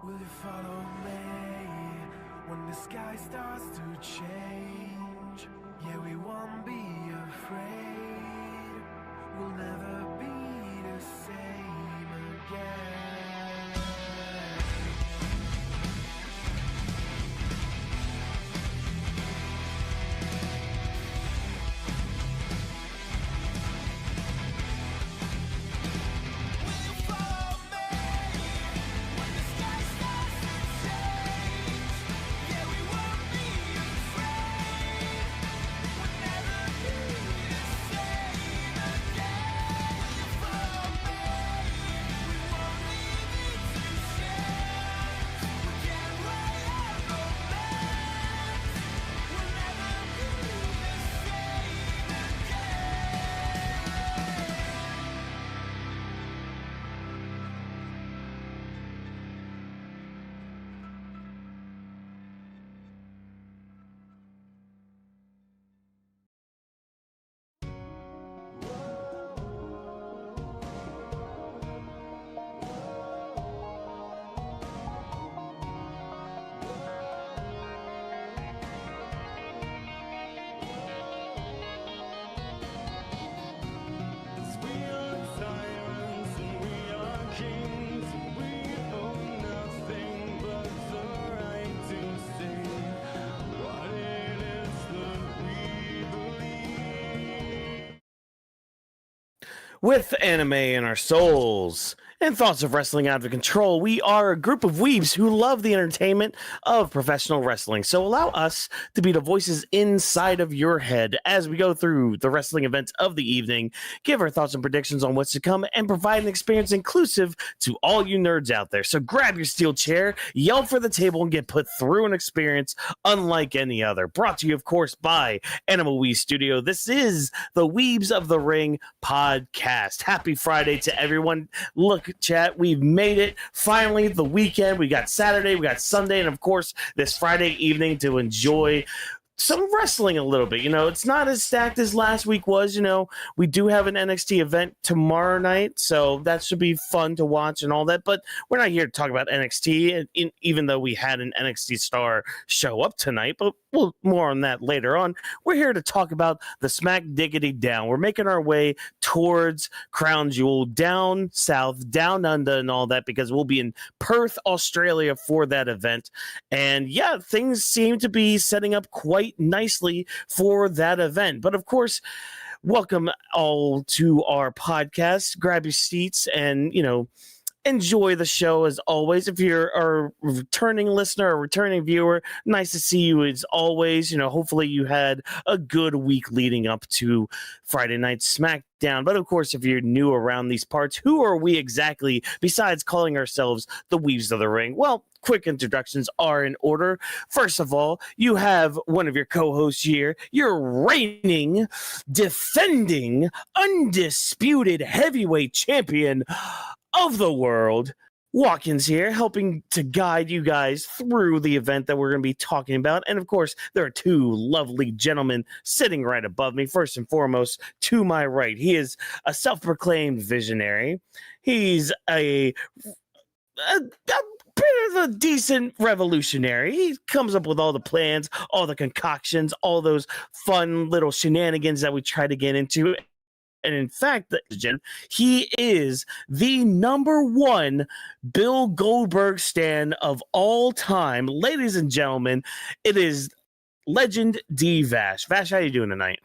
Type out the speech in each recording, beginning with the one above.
Will you follow me when the sky starts to change? Yeah, we won't be afraid. We'll never be the same again. With anime in our souls and thoughts of wrestling out of control. We are a group of weebs who love the entertainment of professional wrestling. So allow us to be the voices inside of your head as we go through the wrestling events of the evening, give our thoughts and predictions on what's to come, and provide an experience inclusive to all you nerds out there. So grab your steel chair, yell for the table, and get put through an experience unlike any other. Brought to you, of course, by Animal Wee Studio. This is the Weebs of the Ring podcast. Happy Friday to everyone. Look, chat, we've made it. Finally, the weekend. We got Saturday, we got Sunday, and of course, this Friday evening to enjoy some wrestling a little bit. You know, it's not as stacked as last week was. You know, we do have an NXT event tomorrow night, so that should be fun to watch and all that. But we're not here to talk about NXT, even though we had an NXT star show up tonight. But we'll more on that later on. We're here to talk about the Smack Diggity Down. We're making our way towards Crown Jewel, down south, down under, and all that, because we'll be in Perth, Australia for that event. And yeah, things seem to be setting up quite nicely for that event. But of course, welcome all to our podcast. Grab your seats and, you know, enjoy the show as always. If you're a returning listener, a returning viewer, nice to see you as always. You know, hopefully you had a good week leading up to Friday Night SmackDown. But of course, if you're new around these parts, who are we exactly besides calling ourselves the Weebs of the Ring? Well, quick introductions are in order. First of all, you have one of your co-hosts here, your reigning, defending, undisputed heavyweight champion of the world, Watkins here, helping to guide you guys through the event that we're going to be talking about. And of course, there are two lovely gentlemen sitting right above me. First and foremost, to my right, he is a self-proclaimed visionary. He's a bit of a decent revolutionary. He comes up with all the plans, all the concoctions, all those fun little shenanigans that we try to get into. And in fact, he is the #1 Bill Goldberg stan of all time. Ladies and gentlemen, it is Legend D Vash. Vash, how you doing tonight?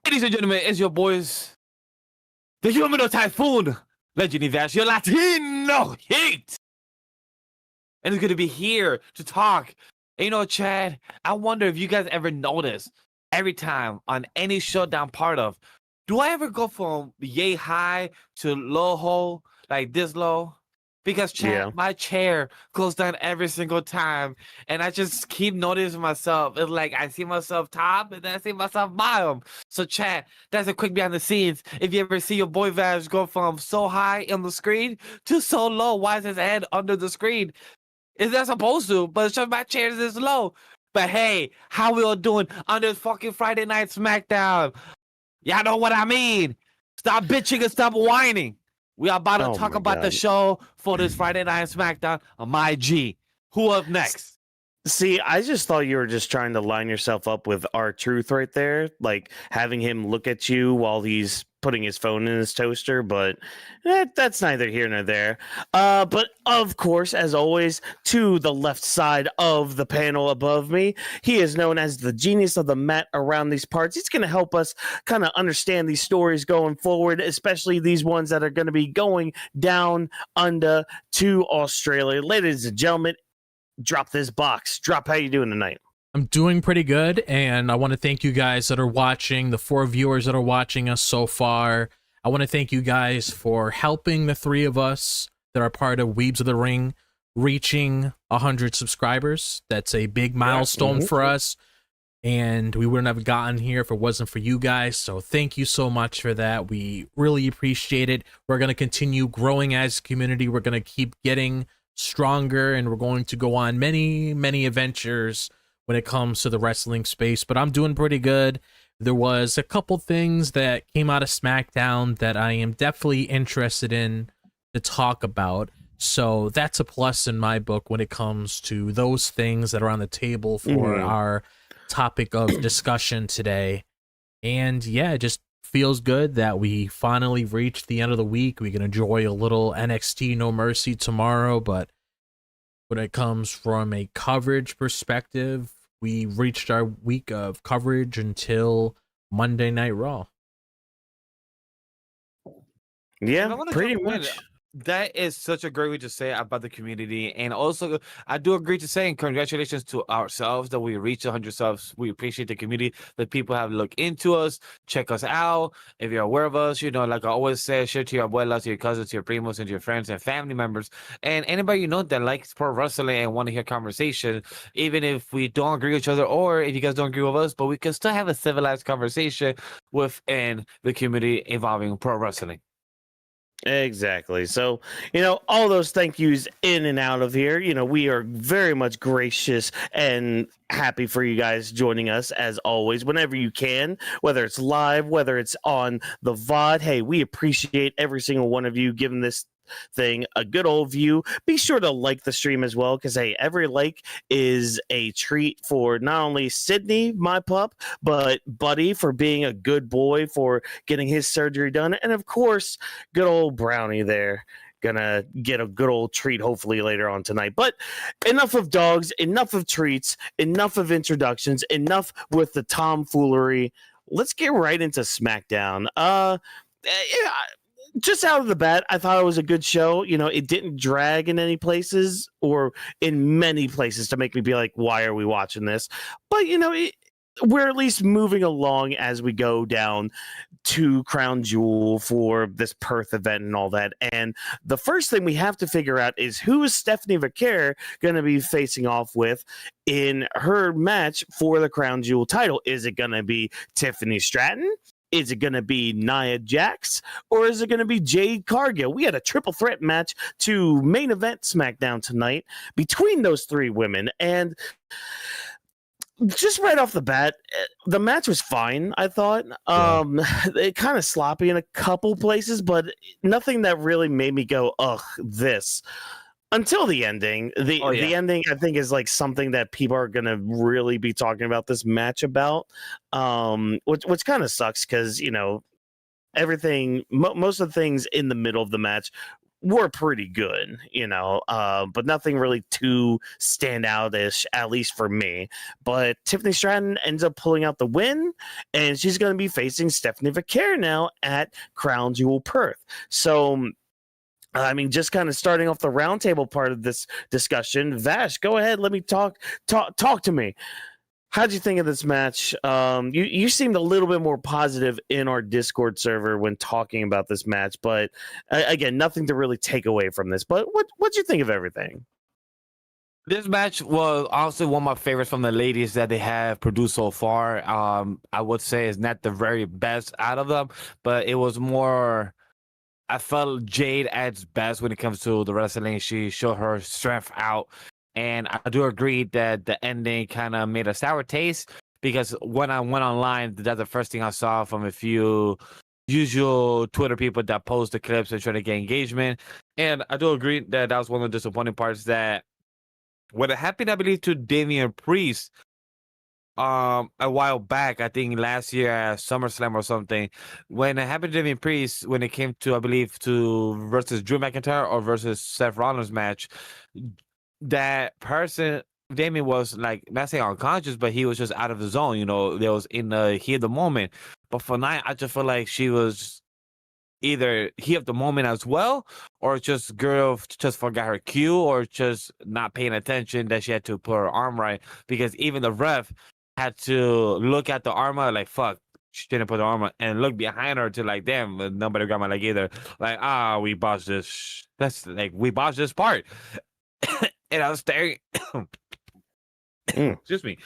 Ladies and gentlemen, it's your boys, the Humano Typhoon, Legend D Vash, your Latino heat. And it's good to be here to talk. And you know, Chad, I wonder if you guys ever notice, every time on any show that I'm part of, do I ever go from yay high to low, like this low? Because Chad, my chair goes down every single time, and I just keep noticing myself. It's like I see myself top, and then I see myself bottom. So Chad, that's a quick behind the scenes. If you ever see your boy Vash go from so high on the screen to so low, why is his head under the screen? Is that supposed to? But it's just my chair is this low. But hey, how we all doing on this fucking Friday Night SmackDown? Y'all know what I mean. Stop bitching and stop whining. We are about to talk about the show for this Friday Night SmackDown on my G. Who up next? See, I just thought you were just trying to line yourself up with R-Truth right there, like having him look at you while he's putting his phone in his toaster, but that's neither here nor there. But of course, as always, to the left side of the panel above me, he is known as the genius of the mat around these parts. He's going to help us kind of understand these stories going forward, especially these ones that are going to be going down under to Australia. Ladies and gentlemen, drop this box. Drop, how you doing tonight? I'm doing pretty good, and I want to thank you guys that are watching, the 4 viewers that are watching us so far. I want to thank you guys for helping the 3 of us that are part of Weebs of the Ring reaching 100 subscribers. That's a big milestone for us, and we wouldn't have gotten here if it wasn't for you guys, so thank you so much for that. We really appreciate it. We're going to continue growing as a community. We're going to keep getting stronger, and we're going to go on many, many adventures when it comes to the wrestling space. But I'm doing pretty good. There was a couple things that came out of SmackDown that I am definitely interested in to talk about. So that's a plus in my book when it comes to those things that are on the table for our topic of discussion today. And yeah, it just feels good that we finally reached the end of the week. We can enjoy a little NXT No Mercy tomorrow, but when it comes from a coverage perspective, we reached our week of coverage until Monday Night Raw. Yeah, And I want to pretty jump in. much. That is such a great way to say about the community. And also, I do agree to say, and congratulations to ourselves that we reached 100 subs. We appreciate the community, that people have looked into us, check us out. If you're aware of us, like I always say, share to your abuelas, to your cousins, to your primos, and to your friends and family members. And anybody that likes pro wrestling and want to hear conversation, even if we don't agree with each other, or if you guys don't agree with us, but we can still have a civilized conversation within the community involving pro wrestling. Exactly. So, all those thank yous in and out of here. We are very much gracious and happy for you guys joining us as always, whenever you can, whether it's live, whether it's on the VOD. Hey, we appreciate every single one of you giving this thing a good old view. Be sure to like the stream as well, because hey, every like is a treat for not only Sydney, my pup, but Buddy for being a good boy for getting his surgery done, and of course good old Brownie there gonna get a good old treat hopefully later on tonight. But enough of dogs, enough of treats, enough of introductions, enough with the tomfoolery. Let's get right into SmackDown. Just out of the bat, I thought it was a good show. It didn't drag in any places or in many places to make me be like, why are we watching this? But, we're at least moving along as we go down to Crown Jewel for this Perth event and all that. And the first thing we have to figure out is who is Stephanie Vaquer going to be facing off with in her match for the Crown Jewel title. Is it going to be Tiffany Stratton? Is it going to be Nia Jax, or is it going to be Jade Cargill? We had a triple threat match to main event SmackDown tonight between those three women. And just right off the bat, the match was fine, I thought. It kind of sloppy in a couple places, but nothing that really made me go, ugh, this. Until the ending. The ending, I think, is like something that people are going to really be talking about this match about, which kind of sucks because, everything, most of the things in the middle of the match were pretty good, but nothing really too standout-ish, at least for me. But Tiffany Stratton ends up pulling out the win, and she's going to be facing Stephanie Vaquer now at Crown Jewel Perth. So, just kind of starting off the roundtable part of this discussion, Vash, go ahead. Let me talk to me. How'd you think of this match? You seemed a little bit more positive in our Discord server when talking about this match, but again, nothing to really take away from this. But what'd you think of everything? This match was honestly one of my favorites from the ladies that they have produced so far. I would say it's not the very best out of them, but it was more. I felt Jade at its best when it comes to the wrestling. She showed her strength out. And I do agree that the ending kind of made a sour taste, because when I went online, that's the first thing I saw from a few usual Twitter people that post the clips and try to get engagement. And I do agree that was one of the disappointing parts, that when it happened, I believe, to Damian Priest a while back, I think last year at SummerSlam or something, when it happened to Damian Priest, when it came to, I believe, to versus Drew McIntyre or versus Seth Rollins match, that person, Damian, was like, not saying unconscious, but he was just out of the zone. There was in the heat of the moment. But for Nia, I just feel like she was either heat of the moment as well, or just girl just forgot her cue, or just not paying attention that she had to put her arm right, because even the ref had to look at the armor like, fuck, she didn't put the armor, and look behind her to like, damn, nobody got my leg either. Like, we botched this. That's like, we botched this part. And I was staring. Excuse me.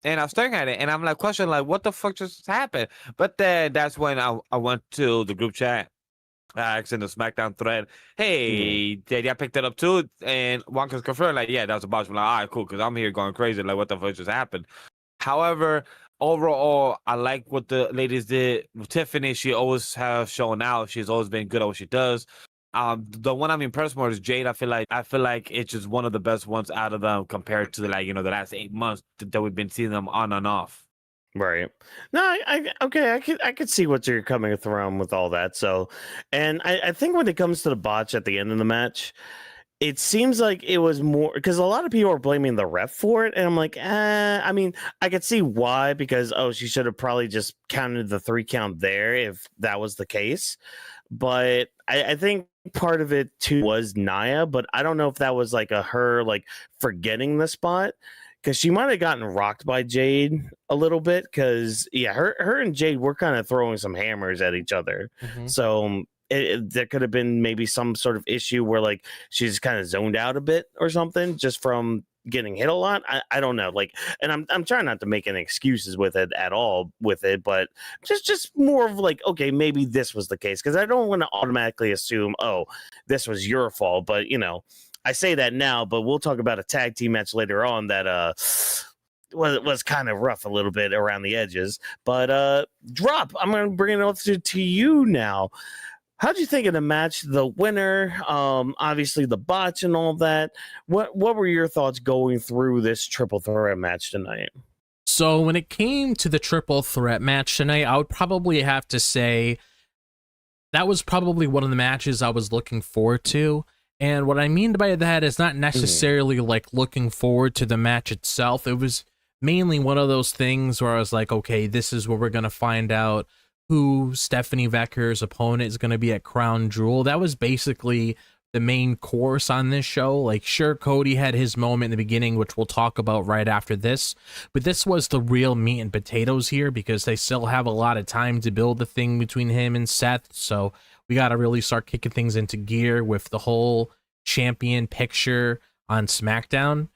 And I was staring at it, and I'm like, questioning, like, what the fuck just happened? But then that's when I went to the group chat. I asked in the SmackDown thread, hey, did I picked it up too? And Wonka's confirmed, like, yeah, that was a botch. I'm like, all right, cool, because I'm here going crazy. Like, what the fuck just happened? However, overall, I like what the ladies did. With Tiffany, she always has shown out. She's always been good at what she does. The one I'm impressed more is Jade. I feel like it's just one of the best ones out of them compared to the last 8 months that we've been seeing them on and off. Right. No, I could see what you're coming from with all that. So, and I think when it comes to the botch at the end of the match, it seems like it was more because a lot of people are blaming the ref for it, and I'm like, I mean, I could see why, because she should have probably just counted the 3 count there if that was the case. But I think part of it too was Nia, but I don't know if that was like her like forgetting the spot, because she might have gotten rocked by Jade a little bit, because her and Jade were kind of throwing some hammers at each other. So there could have been maybe some sort of issue where like she's kind of zoned out a bit or something just from getting hit a lot. I don't know, like, and I'm trying not to make any excuses with it at all with it, but just more of like, okay, maybe this was the case, because I don't want to automatically assume, oh, this was your fault. But I say that now, but we'll talk about a tag team match later on that was kind of rough a little bit around the edges. But Drop, I'm gonna bring it up to you now. How'd you think of the match? The winner, obviously the botch and all that. What were your thoughts going through this triple threat match tonight? So when it came to the triple threat match tonight, I would probably have to say that was probably one of the matches I was looking forward to. And what I mean by that is not necessarily like looking forward to the match itself. It was mainly one of those things where I was like, okay, this is where we're going to find out who Stephanie Vaquer's opponent is going to be at Crown Jewel. That was basically the main course on this show. Like, sure, Cody had his moment in the beginning, which we'll talk about right after this, but this was the real meat and potatoes here, because they still have a lot of time to build the thing between him and Seth. So we got to really start kicking things into gear with the whole champion picture on SmackDown.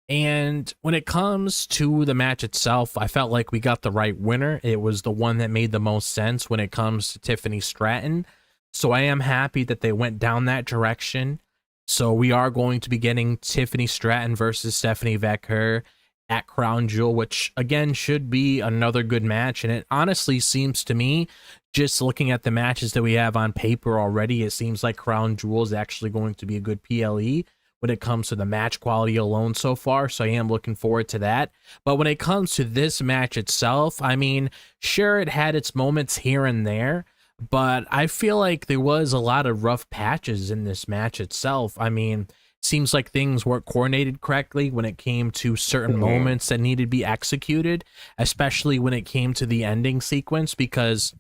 And when it comes to the match itself, I felt like we got the right winner. It was the one that made the most sense when it comes to Tiffany Stratton. So I am happy that they went down that direction. So we are going to be getting Tiffany Stratton versus Stephanie Vaquer at Crown Jewel, which again should be another good match. And it honestly seems to me, just looking at the matches that we have on paper already, it seems like Crown Jewel is actually going to be a good PLE when it comes to the match quality alone so far. So I am looking forward to that. But when it comes to this match itself, I mean, sure, it had its moments here and there, but I feel like there was a lot of rough patches in this match itself. I mean, seems like things weren't coordinated correctly when it came to certain moments that needed to be executed, especially when it came to the ending sequence, because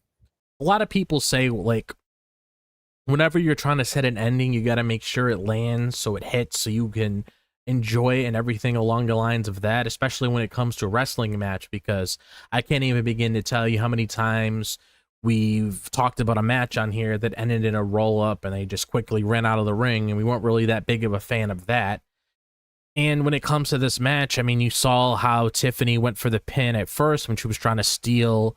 a lot of people say, like, whenever you're trying to set an ending, you got to make sure it lands so it hits so you can enjoy it and everything along the lines of that, especially when it comes to a wrestling match, because I can't even begin to tell you how many times we've talked about a match on here that ended in a roll up and they just quickly ran out of the ring, and we weren't really that big of a fan of that. And when it comes to this match, I mean, you saw how Tiffany went for the pin at first when she was trying to steal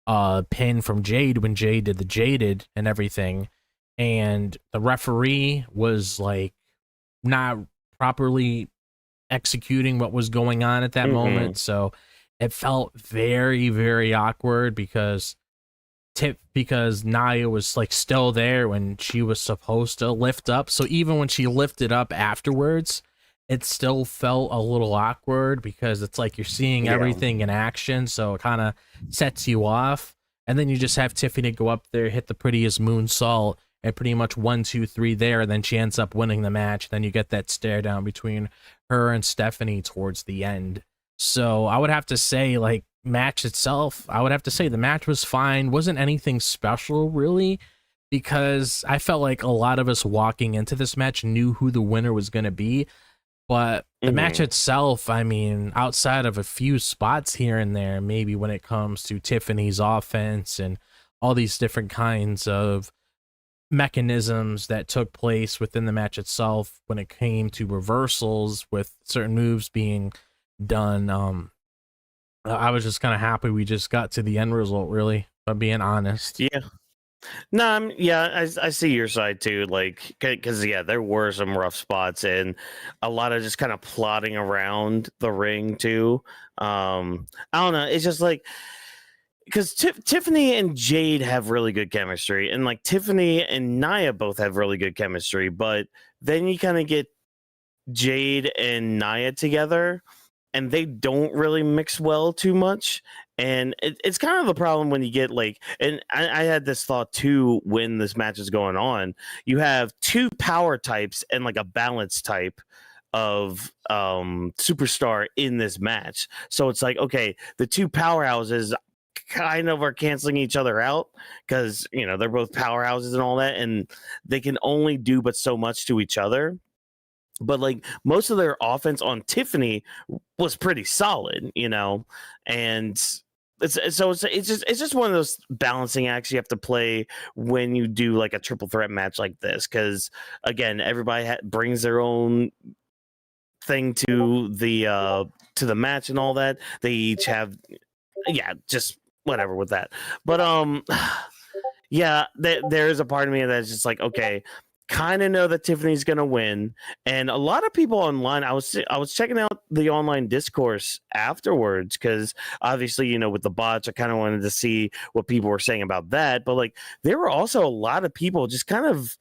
a pin from Jade when Jade did the Jaded and everything. And the referee was like not properly executing what was going on at that moment. So it felt very, very awkward because Nia was like still there when she was supposed to lift up. So even when she lifted up afterwards, it still felt a little awkward because it's like you're seeing everything in action. So it kind of sets you off. And then you just have Tiffany go up there, hit the prettiest moonsault, and pretty much 1, 2, 3 there, and then she ends up winning the match. Then you get that stare down between her and Stephanie towards the end. So I would have to say, like, match itself, I would have to say the match was fine. Wasn't anything special, really, because I felt like a lot of us walking into this match knew who the winner was going to be. But the match itself, I mean, outside of a few spots here and there, maybe when it comes to Tiffany's offense and all these different kinds of mechanisms that took place within the match itself, when it came to reversals with certain moves being done, I was just kind of happy we just got to the end result, really, if I'm being honest. No, I see your side too, like, because there were some rough spots and a lot of just kind of plodding around the ring too. I don't know, it's just like, because Tiffany and Jade have really good chemistry, and like Tiffany and Nia both have really good chemistry, but then you kind of get Jade and Nia together, and they don't really mix well too much. And it's kind of the problem when you get like, and I had this thought too when this match is going on. You have two power types and like a balance type of superstar in this match. So it's like, okay, the two powerhouses kind of are canceling each other out because, you know, they're both powerhouses and all that, and they can only do but so much to each other. But like most of their offense on Tiffany was pretty solid, you know, and it's just one of those balancing acts you have to play when you do like a triple threat match like this, because again, everybody brings their own thing to the match and all that. They each have, yeah, just whatever with that. But yeah, there is a part of me that's just like, okay, kind of know that Tiffany's gonna win. And a lot of people online, I was checking out the online discourse afterwards, because obviously, you know, with the bots, I kind of wanted to see what people were saying about that. But like, there were also a lot of people just kind of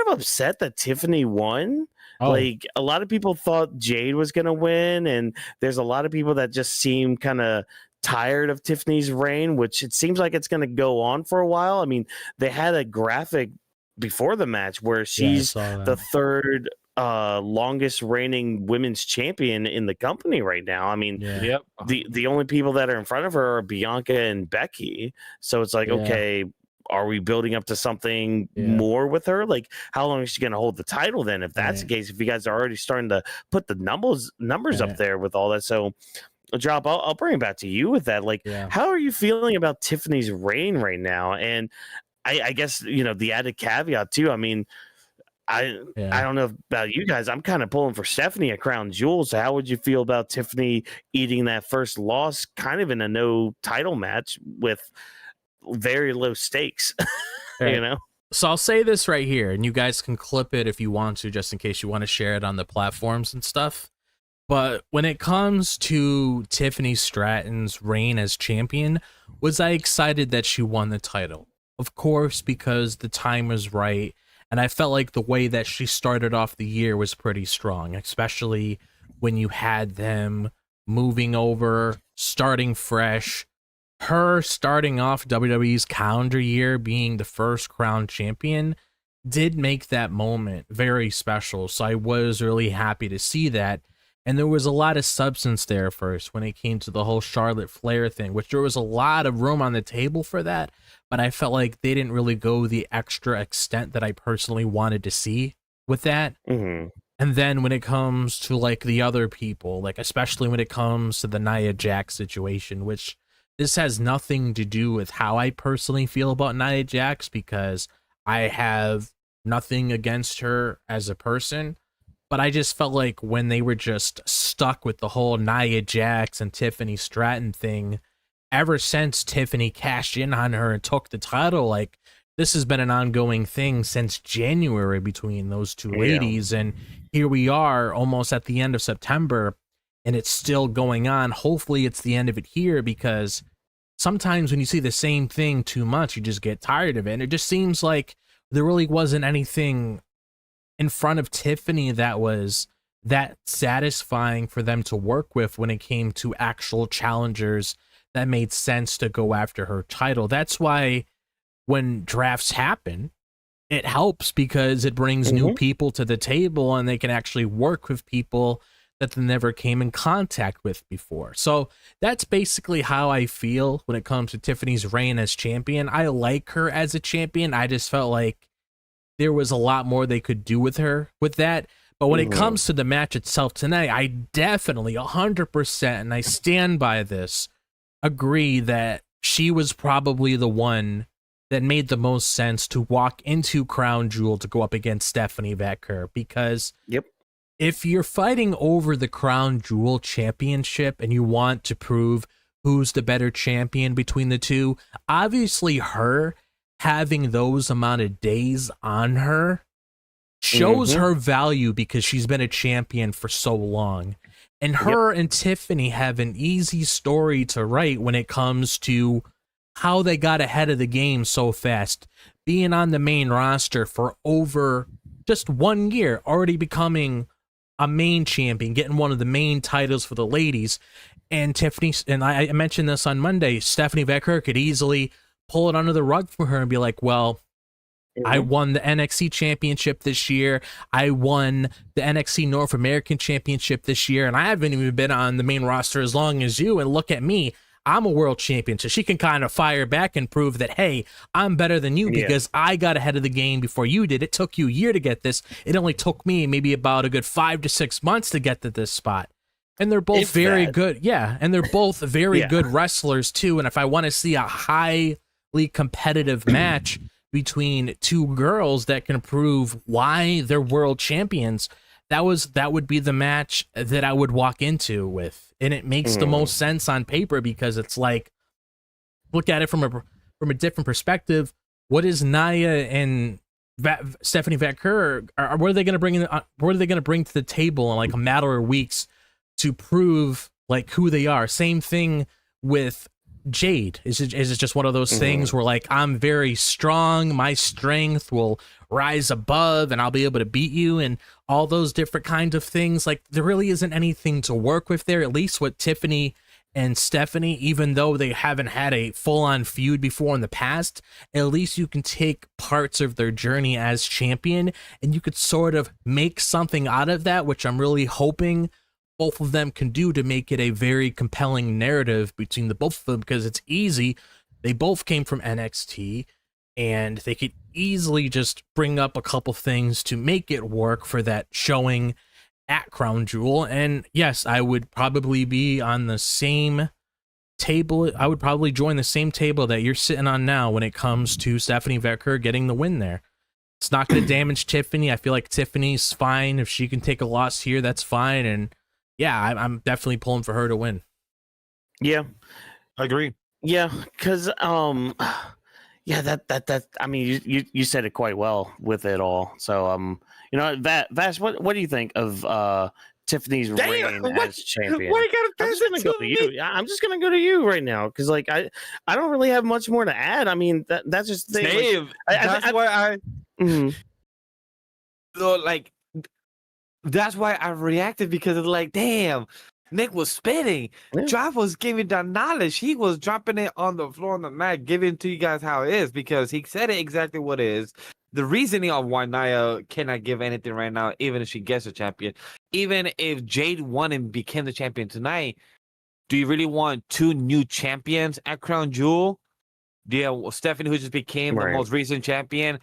upset that Tiffany won. Like, a lot of people thought Jade was gonna win, and there's a lot of people that just seem kind of tired of Tiffany's reign, which it seems like it's gonna go on for a while. I mean, they had a graphic before the match where she's the third longest reigning women's champion in the company right now. I mean, the only people that are in front of her are Bianca and Becky. So it's like, okay, are we building up to something more with her? Like, how long is she going to hold the title then? If that's the case, if you guys are already starting to put the numbers up there with all that. So Drop, I'll bring it back to you with that. Like, how are you feeling about Tiffany's reign right now? And I guess, you know, the added caveat too. I mean, I don't know about you guys. I'm kind of pulling for Stephanie at Crown Jewel. So how would you feel about Tiffany eating that first loss kind of in a no title match with very low stakes? You know? So I'll say this right here, and you guys can clip it if you want to, just in case you want to share it on the platforms and stuff. But when it comes to Tiffany Stratton's reign as champion, was I excited that she won the title? Of course, because the time was right, and I felt like the way that she started off the year was pretty strong, especially when you had them moving over, starting fresh. Her starting off WWE's calendar year being the first crown champion did make that moment very special, so I was really happy to see that. And there was a lot of substance there first when it came to the whole Charlotte Flair thing, which there was a lot of room on the table for that, but I felt like they didn't really go the extra extent that I personally wanted to see with that. And then when it comes to like the other people, like especially when it comes to the Nia Jax situation, which this has nothing to do with how I personally feel about Nia Jax, because I have nothing against her as a person. But I just felt like when they were just stuck with the whole Nia Jax and Tiffany Stratton thing, ever since Tiffany cashed in on her and took the title, like, this has been an ongoing thing since January between those two ladies. And here we are almost at the end of September, and it's still going on. Hopefully it's the end of it here, because sometimes when you see the same thing too much, you just get tired of it. And it just seems like there really wasn't anything in front of Tiffany that was that satisfying for them to work with when it came to actual challengers that made sense to go after her title. That's why when drafts happen, it helps, because it brings new people to the table and they can actually work with people that they never came in contact with before. So that's basically how I feel when it comes to Tiffany's reign as champion. I like her as a champion. I just felt like there was a lot more they could do with her with that. But when it comes to the match itself tonight, I definitely 100%, and I stand by this, agree that she was probably the one that made the most sense to walk into Crown Jewel to go up against Stephanie Vaquer. Because if you're fighting over the Crown Jewel championship and you want to prove who's the better champion between the two, obviously her having those amount of days on her shows her value, because she's been a champion for so long. And her and Tiffany have an easy story to write when it comes to how they got ahead of the game so fast, being on the main roster for over just 1 year, already becoming a main champion, getting one of the main titles for the ladies. And Tiffany, and I mentioned this on Monday, Stephanie Vaquer could easily pull it under the rug for her and be like, well, I won the NXT championship this year. I won the NXT North American championship this year, and I haven't even been on the main roster as long as you. And look at me. I'm a world champion. So she can kind of fire back and prove that, hey, I'm better than you because I got ahead of the game before you did. It took you a year to get this. It only took me maybe about a good 5 to 6 months to get to this spot. And they're both very good. Yeah. And they're both very good wrestlers too. And if I want to see a highly competitive match between two girls that can prove why they're world champions, that would be the match that I would walk into with. And it makes the most sense on paper because it's like, look at it from a different perspective. What is Nia and Stephanie Vaquer? What are they going to bring in? What are they going to bring to the table in like a matter of weeks to prove like who they are? Same thing with Jade. Is it just one of those things where like, I'm very strong, my strength will rise above and I'll be able to beat you, and all those different kinds of things? Like, there really isn't anything to work with there, at least with Tiffany and Stephanie. Even though they haven't had a full-on feud before in the past, at least you can take parts of their journey as champion and you could sort of make something out of that, which I'm really hoping both of them can do to make it a very compelling narrative between the both of them, because it's easy. They both came from NXT and they could easily just bring up a couple things to make it work for that showing at Crown Jewel. And yes, I would probably be on the same table. I would probably join the same table that you're sitting on now when it comes to Stephanie Vaquer getting the win there. It's not going to damage Tiffany. I feel like Tiffany's fine. If she can take a loss here, that's fine. And yeah, I'm definitely pulling for her to win. Yeah, I agree. Yeah, because yeah, that I mean, you said it quite well with it all. So you know, Vash, what do you think of Tiffany's reign as champion? Why you gotta I'm just gonna go to you. I'm just gonna go to you right now because like I don't really have much more to add. I mean, that's just the thing. That's why I. Mhm. So like. That's why I reacted, because it's like, damn, Nick was spitting. Drop was giving that knowledge. He was dropping it on the floor on the mat, giving to you guys how it is, because he said it exactly what it is. The reasoning of why Nia cannot give anything right now, even if she gets a champion, even if Jade won and became the champion tonight, do you really want two new champions at Crown Jewel? Yeah, Stephanie, who just became the most recent champion,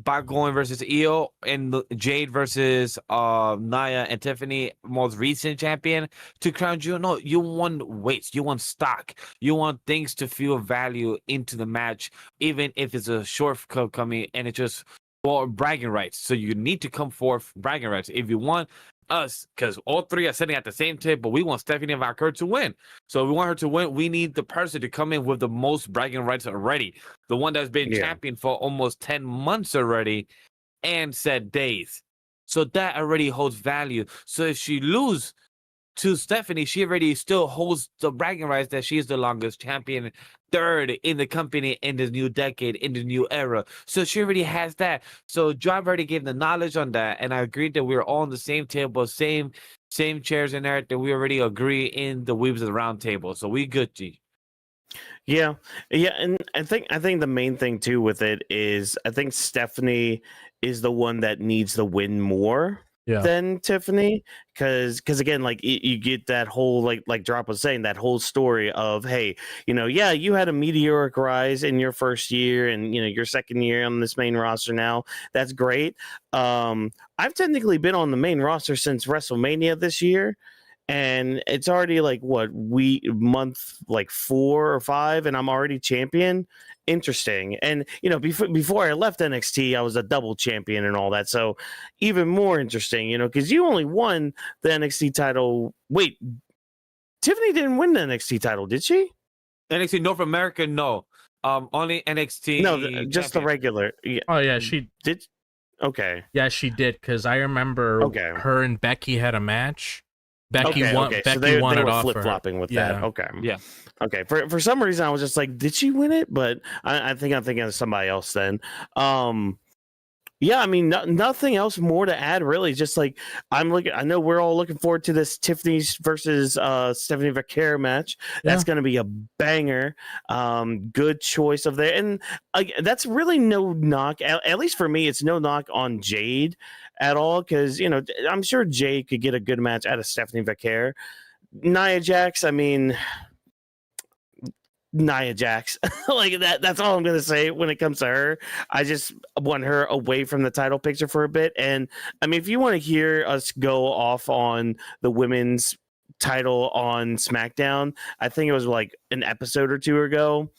by going versus Io, and Jade versus Nia and Tiffany, most recent champion, to Crown Jewel. No, you want weights, you want stock, you want things to feel value into the match, even if it's a shortcoming and it's just for bragging rights. So you need to come forth bragging rights if you want us, because all three are sitting at the same table. We want Stephanie Vaquer to win. So if we want her to win, we need the person to come in with the most bragging rights already. The one that's been champion for almost 10 months already and said days. So that already holds value. So if she lose to Stephanie, she already still holds the bragging rights that she is the longest champion, third in the company in this new decade, in the new era. So she already has that. So John already gave the knowledge on that, and I agreed that we were all on the same table, same chairs and everything. We already agree in the Weebs of the Round Table, so we good, G. Yeah, and I think the main thing too with it is I think Stephanie is the one that needs the win more than Tiffany, because again, like you get that whole like Drop was saying, that whole story of, hey, you know, yeah, you had a meteoric rise in your first year and, you know, your second year on this main roster now, that's great. I've technically been on the main roster since WrestleMania this year, and it's already like month like 4 or 5 and I'm already champion. Interesting. And you know, before I left NXT, I was a double champion and all that, so even more interesting, you know, because you only won the NXT title. Wait, Tiffany didn't win the NXT title, did she? NXT North America, no. Only NXT. No, just the regular. Yeah. Oh yeah, she did. Okay. Yeah, she did, because I remember her and Becky had a match. Becky won. Becky so they won it were off flip-flopping with that. Okay. Yeah. Okay. For some reason, I was just like, did she win it? But I think I'm thinking of somebody else then. Yeah, I mean, nothing else more to add, really. Just like I'm looking, I know we're all looking forward to this Tiffany versus Stephanie Vaquer match. That's Yeah. going to be a banger. Good choice of there, and that's really no knock. At least for me, it's no knock on Jade at all, because I'm sure Jade could get a good match out of Stephanie Vaquer. Nia Jax, I mean, Nia Jax. Like that's all I'm gonna say when it comes to her. I just want her away from the title picture for a bit. And I mean, if you want to hear us go off on the women's title on SmackDown, I think it was like an episode or two ago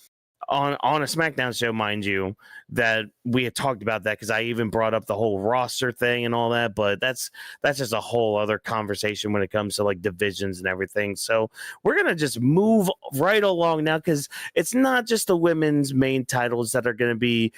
on a SmackDown show, mind you, that we had talked about that, because I even brought up the whole roster thing and all that. But that's just a whole other conversation when it comes to like divisions and everything. So we're gonna just move right along now, because it's not just the women's main titles that are gonna be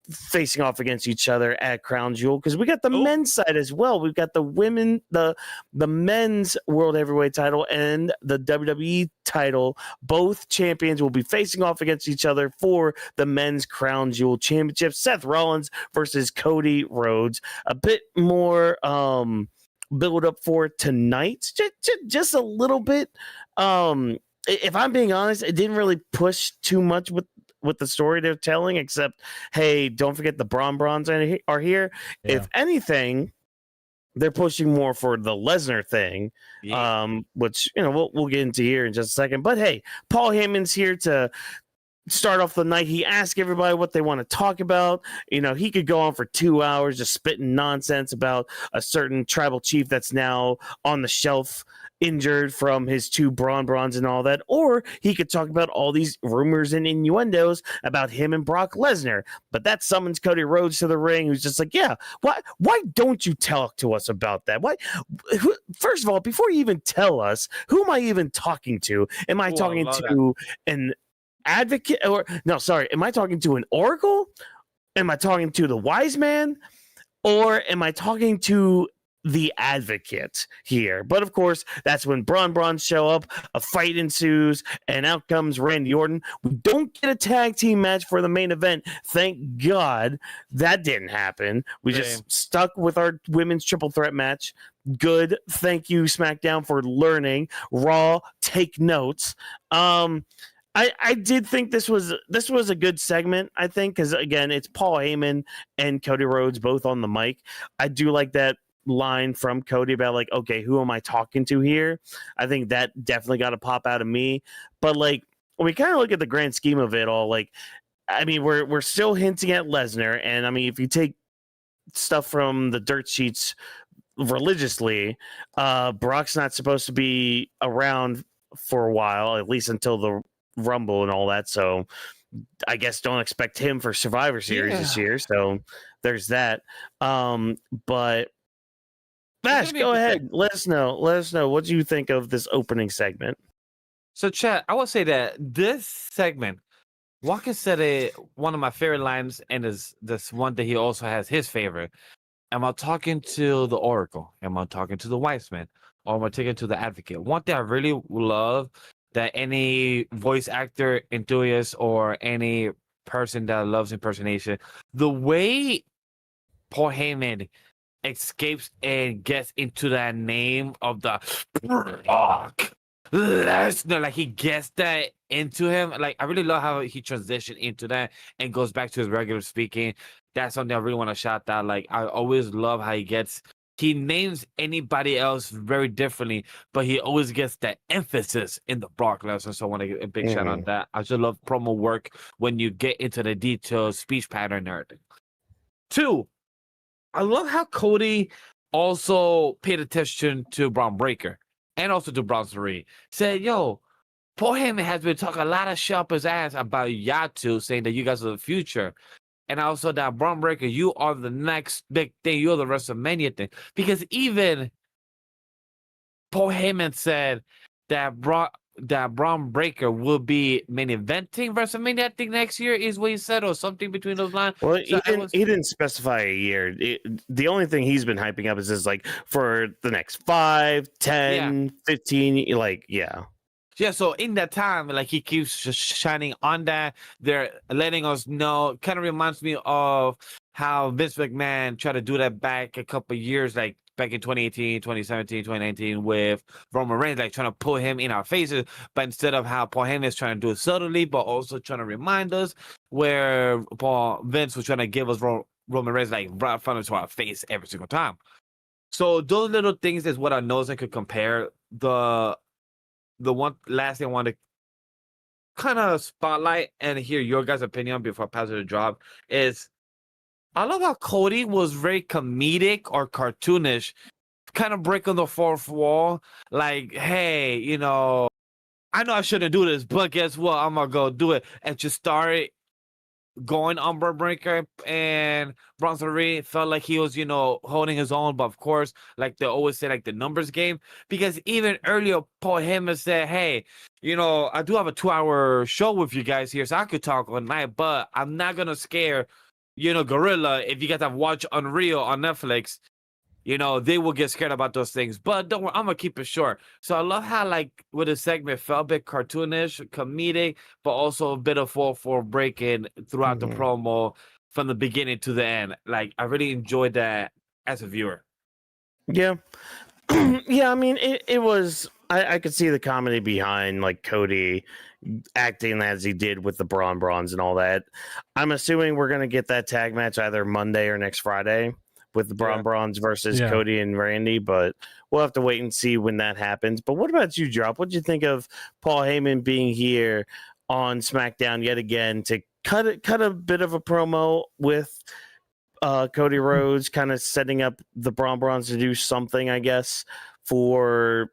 facing off against each other at Crown Jewel, because we got the men's side as well. We've got the men's world heavyweight title and the WWE title. Both champions will be facing off against each other for the men's Crown Jewel championship. Seth Rollins versus Cody Rhodes. A bit more build up for tonight, just a little bit. If I'm being honest, it didn't really push too much with the story they're telling, except, hey, don't forget the Bronze are here. Yeah. If anything, they're pushing more for the Lesnar thing, which we'll get into here in just a second. But hey, Paul Heyman's here to start off the night. He asked everybody what they want to talk about. He could go on for 2 hours just spitting nonsense about a certain tribal chief that's now on the shelf, injured from his 2 bronze and all that, or he could talk about all these rumors and innuendos about him and Brock Lesnar. But that summons Cody Rhodes to the ring, who's just like, yeah, why don't you talk to us about that? First of all, before you even tell us, who am I even talking to? Am I talking to an advocate, or no, sorry, am I talking to an oracle? Am I talking to the wise man? Or am I talking to the advocate here? But of course, that's when Bronze show up, a fight ensues, and out comes Randy Orton. We don't get a tag team match for the main event. Thank God that didn't happen. We just stuck with our women's triple threat match. Good. Thank you, SmackDown, for learning. Raw, take notes. I did think this was a good segment, I think, because again, it's Paul Heyman and Cody Rhodes both on the mic. I do like that line from Cody about like, okay, who am I talking to here? I think that definitely got to pop out of me. But like, when we kind of look at the grand scheme of it all, like, I mean, we're still hinting at Lesnar, and I mean, if you take stuff from the dirt sheets religiously, Brock's not supposed to be around for a while, at least until the Rumble and all that. So I guess don't expect him for Survivor Series this year. So there's that. But Vash, go ahead. Let us know what you think of this opening segment. So, chat, I would say that this segment, Walker said one of my favorite lines, and is this one that he also has his favorite. Am I talking to the Oracle? Am I talking to the Wise Man? Or am I talking to the Advocate? One thing I really love that any voice actor enthusiast or any person that loves impersonation, the way Paul Heyman escapes and gets into that name of the Brock Lesnar, like he gets that into him. Like, I really love how he transitioned into that and goes back to his regular speaking. That's something I really want to shout out. Like, I always love how he names anybody else very differently, but he always gets that emphasis in the Brock Lesnar. So I want to give a big shout out on that. I just love promo work when you get into the detailed speech pattern and everything. 2, I love how Cody also paid attention to Braun Breaker and also to Braun Strowman. Said, yo, Paul Heyman has been talking a lot of shit up his ass about Yatu, saying that you guys are the future. And also that Braun Breaker, you are the next big thing. You're the WrestleMania thing. Because even Paul Heyman said that Braun Breaker will be main eventing WrestleMania, I think, next year is what he said, or something between those lines. Well, so he didn't specify a year. The only thing he's been hyping up is just like for the next 5, 10, 15, like, yeah. Yeah, so in that time, like he keeps just shining on that. They're letting us know. Kind of reminds me of how Vince McMahon tried to do that back a couple of years, like back in 2018, 2017, 2019 with Roman Reigns, like trying to put him in our faces. But instead of how Paul Heyman is trying to do it subtly, but also trying to remind us, where Vince was trying to give us Roman Reigns like right in front of our face every single time. So those little things is what I noticed I could compare. The one last thing I want to kind of spotlight and hear your guys' opinion before I pass it to drop is I love how Cody was very comedic or cartoonish, kind of breaking the fourth wall. Like, hey, you know, I know I shouldn't do this, but guess what? I'm gonna go do it, and just start going on Breaker, and Bronson Reed felt like he was, you know, holding his own. But of course, like they always say, like the numbers game, because even earlier, Paul Heyman said, hey, you know, I do have a 2-hour show with you guys here, so I could talk all night, but I'm not going to scare, you know, Gorilla. If you guys have watched Unreal on Netflix, you know, they will get scared about those things. But don't worry, I'm going to keep it short. So I love how, like, with the segment felt a bit cartoonish, comedic, but also a bit of 4-4 breaking throughout the promo from the beginning to the end. Like, I really enjoyed that as a viewer. Yeah. Yeah, I mean, it was... I could see the comedy behind, like, Cody acting as he did with the Brawns and all that. I'm assuming we're going to get that tag match either Monday or next Friday with the Brawns versus Cody and Randy, but we'll have to wait and see when that happens. But what about you, Drop? What do you think of Paul Heyman being here on SmackDown yet again to cut a bit of a promo with Cody Rhodes, kind of setting up the Brawns to do something, I guess, for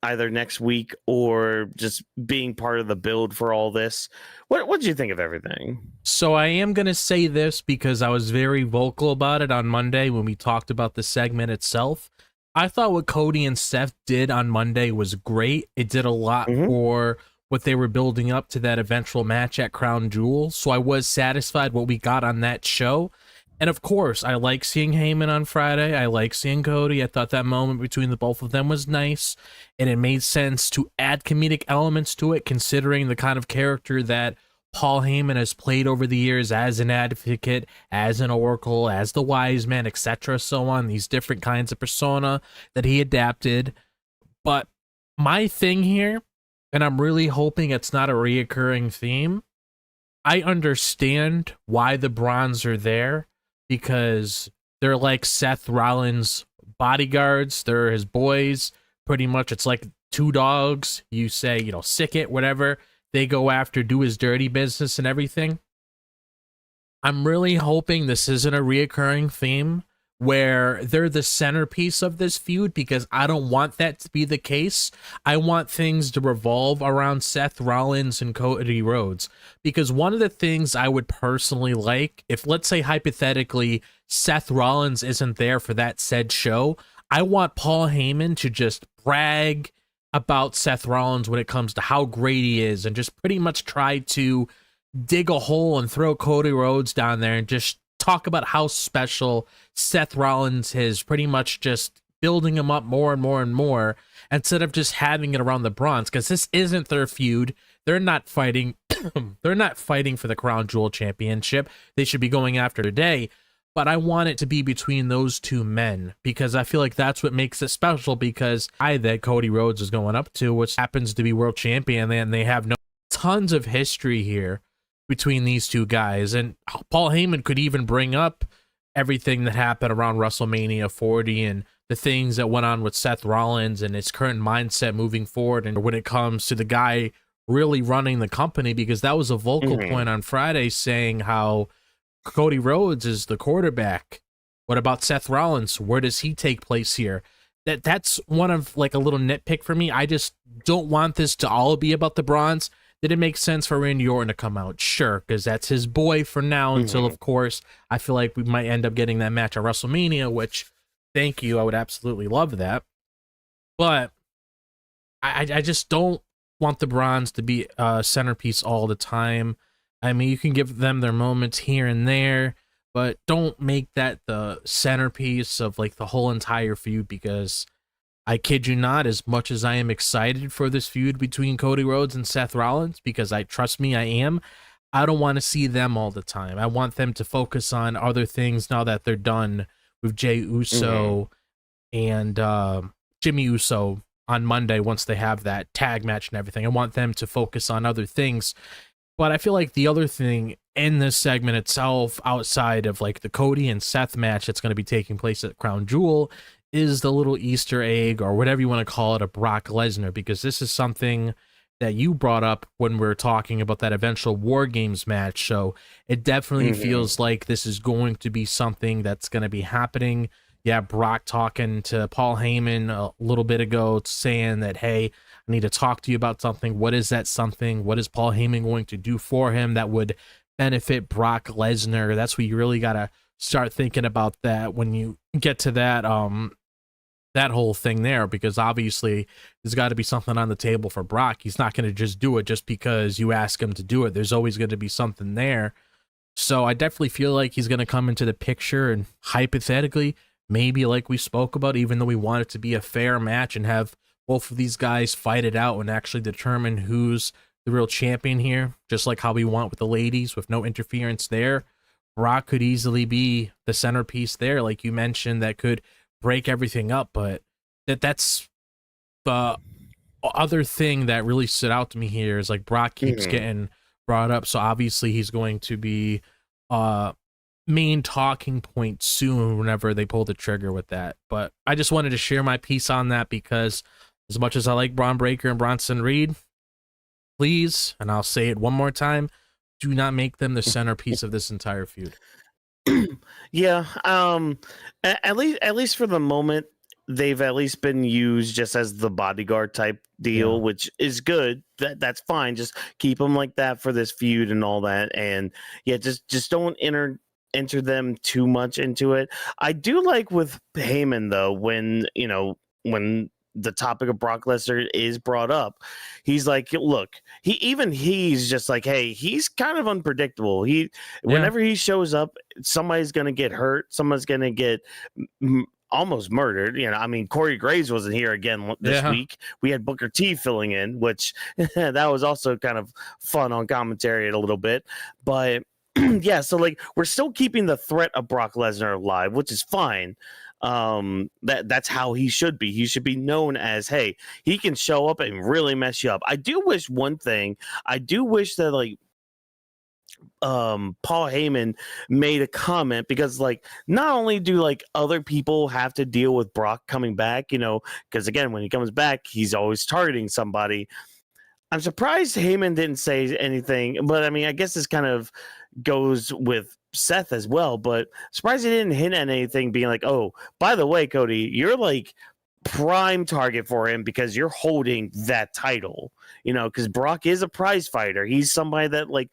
either next week or just being part of the build for all this? What did you think of everything? So I am going to say this because I was very vocal about it on Monday when we talked about the segment itself. I thought what Cody and Seth did on Monday was great. It did a lot for what they were building up to that eventual match at Crown Jewel. So I was satisfied what we got on that show. And of course, I like seeing Heyman on Friday. I like seeing Cody. I thought that moment between the both of them was nice. And it made sense to add comedic elements to it, considering the kind of character that Paul Heyman has played over the years as an advocate, as an oracle, as the wise man, etc. So on, these different kinds of persona that he adapted. But my thing here, and I'm really hoping it's not a reoccurring theme, I understand why the Brawns are there, because they're like Seth Rollins' bodyguards. They're his boys. Pretty much, it's like two dogs. You say, you know, sick it, whatever. They go after, do his dirty business and everything. I'm really hoping this isn't a reoccurring theme where they're the centerpiece of this feud, because I don't want that to be the case. I want things to revolve around Seth Rollins and Cody Rhodes, because one of the things I would personally like, if let's say hypothetically Seth Rollins isn't there for that said show, I want Paul Heyman to just brag about Seth Rollins when it comes to how great he is, and just pretty much try to dig a hole and throw Cody Rhodes down there and just talk about how special Seth Rollins is, pretty much just building him up more and more and more, instead of just having it around the Brawns, because this isn't their feud. They're not fighting they're not fighting for the Crown Jewel Championship. They should be going after today. But I want it to be between those two men, because I feel like that's what makes it special, because that Cody Rhodes is going up to, which happens to be world champion, and they have tons of history here between these two guys. And Paul Heyman could even bring up everything that happened around WrestleMania 40 and the things that went on with Seth Rollins and his current mindset moving forward, and when it comes to the guy really running the company, because that was a vocal point on Friday, saying how Cody Rhodes is the quarterback. What about Seth Rollins? Where does he take place here? That's one of like a little nitpick for me. I just don't want this to all be about the Brawns. Did it make sense for Randy Orton to come out? Sure, because that's his boy for now, until, of course, I feel like we might end up getting that match at WrestleMania, which, thank you, I would absolutely love that. But I just don't want the Brawns to be a centerpiece all the time. I mean, you can give them their moments here and there, but don't make that the centerpiece of like the whole entire feud, because I kid you not, as much as I am excited for this feud between Cody Rhodes and Seth Rollins, because trust me, I am, I don't want to see them all the time. I want them to focus on other things now that they're done with Jey Uso and Jimmy Uso on Monday once they have that tag match and everything. I want them to focus on other things. But I feel like the other thing in this segment itself, outside of like the Cody and Seth match that's going to be taking place at Crown Jewel, is the little Easter egg or whatever you want to call it, a Brock Lesnar, because this is something that you brought up when we were talking about that eventual War Games match. So it definitely feels like this is going to be something that's going to be happening. Yeah, Brock talking to Paul Heyman a little bit ago, saying that, hey, I need to talk to you about something. What is that something? What is Paul Heyman going to do for him that would benefit Brock Lesnar? That's what you really got to start thinking about that when you get to that that whole thing there, because obviously there's got to be something on the table for Brock. He's not going to just do it just because you ask him to do it. There's always going to be something there. So I definitely feel like he's going to come into the picture, and hypothetically, maybe like we spoke about, even though we want it to be a fair match and have both of these guys fight it out and actually determine who's the real champion here, just like how we want with the ladies, with no interference there, Brock could easily be the centerpiece there, like you mentioned, that could break everything up. But that's the other thing that really stood out to me here is like Brock keeps getting brought up, so obviously he's going to be main talking point soon whenever they pull the trigger with that. But I just wanted to share my piece on that, because as much as I like Braun Breaker and Bronson Reed, please, and I'll say it one more time, do not make them the centerpiece of this entire feud. Yeah, at least for the moment, they've at least been used just as the bodyguard type deal, which is good. That's fine. Just keep them like that for this feud and all that. And yeah, just don't enter them too much into it. I do like with Heyman though, when the topic of Brock Lesnar is brought up, he's like, look, he's just like, hey, he's kind of unpredictable. Whenever he shows up, somebody's going to get hurt. Someone's going to get almost murdered. I mean, Corey Graves wasn't here again this week. We had Booker T filling in, which that was also kind of fun on commentary a little bit. But yeah, so like we're still keeping the threat of Brock Lesnar alive, which is fine. That's how he should be. He should be known as, hey, he can show up and really mess you up. I do wish one thing. I do wish that like Paul Heyman made a comment, because like not only do like other people have to deal with Brock coming back, because again, when he comes back, he's always targeting somebody. I'm surprised Heyman didn't say anything, but I mean, I guess this kind of goes with Seth as well, but surprised he didn't hint at anything, being like, oh, by the way, Cody, you're like prime target for him because you're holding that title, because Brock is a prize fighter. He's somebody that like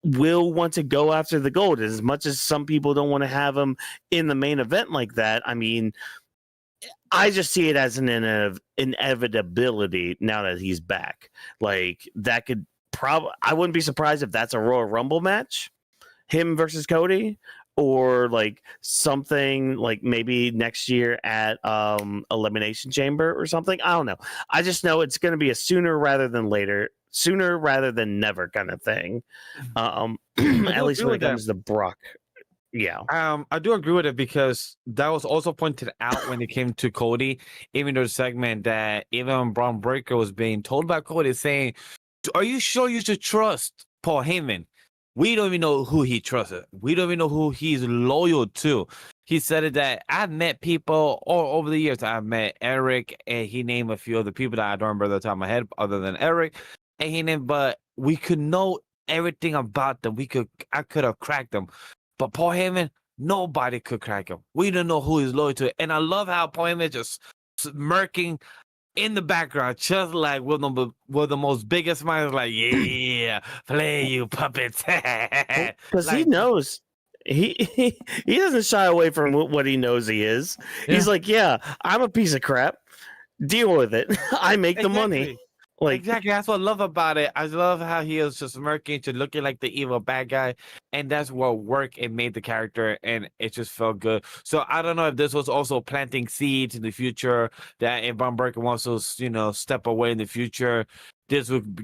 will want to go after the gold, as much as some people don't want to have him in the main event like that. I mean, I just see it as an inevitability now that he's back. Like that could I wouldn't be surprised if that's a Royal Rumble match, him versus Cody, or like something like maybe next year at Elimination Chamber or something. I don't know. I just know it's going to be a sooner rather than never kind of thing. At least when it comes to Brock. Yeah. I do agree with it, because that was also pointed out when it came to Cody, even though the segment that even Braun Breaker was being told by Cody, saying, are you sure you should trust Paul Heyman? We don't even know who he trusted. We don't even know who he's loyal to. He said it that I've met people all over the years. I've met Eric, and he named a few other people that I don't remember at the top of my head other than Eric. And he named, but we could know everything about them. I could have cracked them. But Paul Heyman, nobody could crack him. We don't know who he's loyal to. And I love how Paul Heyman just smirking in the background, just like with the most biggest smile, like, yeah, play you puppets. Because he knows. He doesn't shy away from what he knows he is. Yeah. He's like, yeah, I'm a piece of crap. Deal with it. I make the money. Like, exactly, that's what I love about it. I love how he was just smirking to looking like the evil bad guy, and that's what worked and made the character, and it just felt good. So I don't know if this was also planting seeds in the future that if Braun Breaker wants to, step away in the future, this would,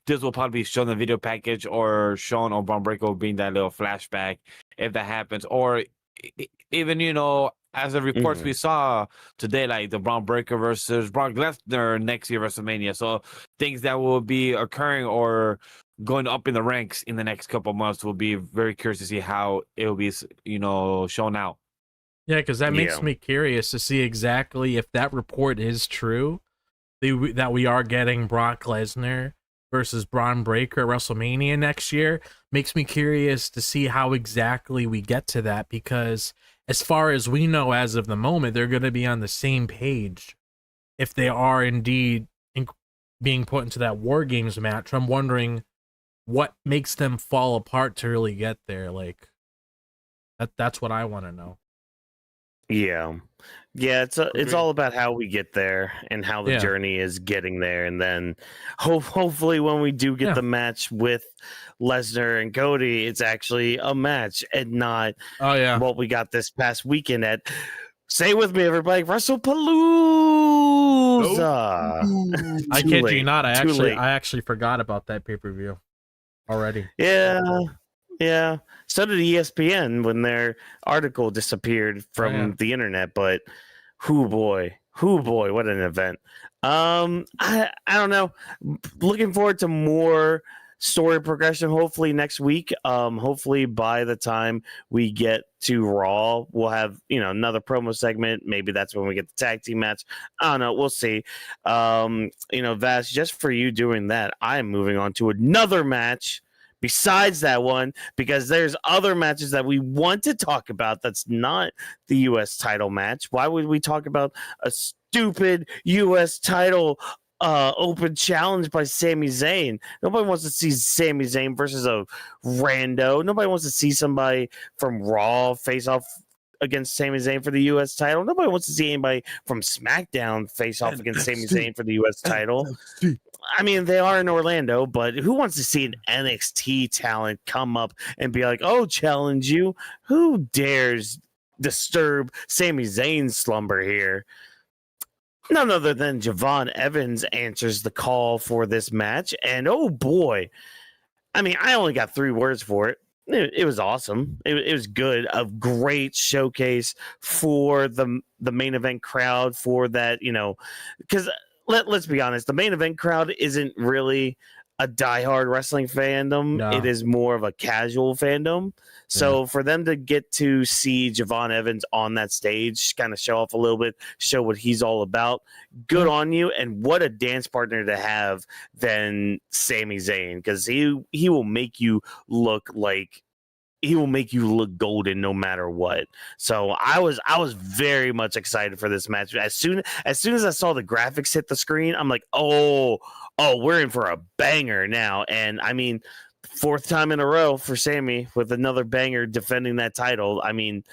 this will probably be shown in the video package or shown on Braun Breaker being that little flashback if that happens, or even as the reports we saw today, like the Braun Breaker versus Brock Lesnar next year WrestleMania. So things that will be occurring or going up in the ranks in the next couple of months will be very curious to see how it will be, shown out. Yeah, because that makes Yeah. me curious to see exactly if that report is true, that we are getting Brock Lesnar versus Braun Breaker at WrestleMania next year. Makes me curious to see how exactly we get to that, because as far as we know as of the moment, they're going to be on the same page if they are indeed being put into that War Games match. I'm wondering what makes them fall apart to really get there. Like, that's what I want to know. Yeah. Yeah, it's Agreed. all about how we get there and how the Yeah. journey is getting there, and then hopefully when we do get Yeah. the match with Lesnar and Cody, it's actually a match and not Oh yeah. what we got this past weekend at, say it with me everybody, WrestlePalooza. I Too kid you late, not. too late. I actually forgot about that pay-per-view already. Yeah. So did ESPN when their article disappeared from the internet. But whoo boy, what an event! I don't know. Looking forward to more story progression. Hopefully next week. Hopefully by the time we get to Raw, we'll have another promo segment. Maybe that's when we get the tag team match. I don't know. We'll see. Vash, just for you doing that, I am moving on to another match besides that one, because there's other matches that we want to talk about that's not the U.S. title match. Why would we talk about a stupid U.S. title open challenge by Sami Zayn? Nobody wants to see Sami Zayn versus a rando. Nobody wants to see somebody from Raw face off against Sami Zayn for the U.S. title. Nobody wants to see anybody from SmackDown face off against Sami Zayn for the U.S. title. I mean, they are in Orlando, but who wants to see an NXT talent come up and be like, "Oh, challenge you"? Who dares disturb Sami Zayn's slumber here? None other than Jevon Evans answers the call for this match, and oh boy, I mean, I only got 3 words for it. It was awesome. It was good. A great showcase for the main event crowd for that, because let's be honest, the main event crowd isn't really a diehard wrestling fandom. No. It is more of a casual fandom. So for them to get to see Jevon Evans on that stage, kind of show off a little bit, show what he's all about, good on you. And what a dance partner to have than Sami Zayn, because he will make you look golden no matter what. So I was very much excited for this match. As soon as I saw the graphics hit the screen, I'm like, oh, we're in for a banger now. And I mean, 4th time in a row for Sami with another banger defending that title. I mean,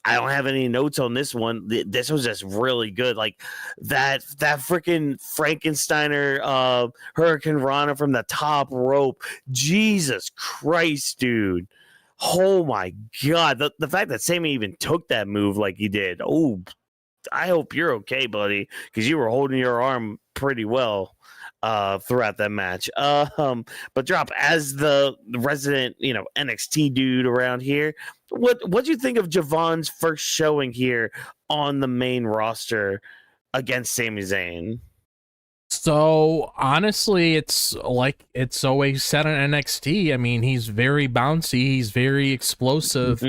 I don't have any notes on this one. This was just really good. Like that freaking Frankensteiner Hurricane Rana from the top rope. Jesus Christ, dude. Oh my God. The fact that Sami even took that move like he did. Oh, I hope you're okay, buddy, because you were holding your arm pretty well throughout that match. But Drop, as the resident, NXT dude around here, what do you think of Jevon's first showing here on the main roster against Sami Zayn? So honestly, it's like it's always said on NXT. I mean, he's very bouncy, he's very explosive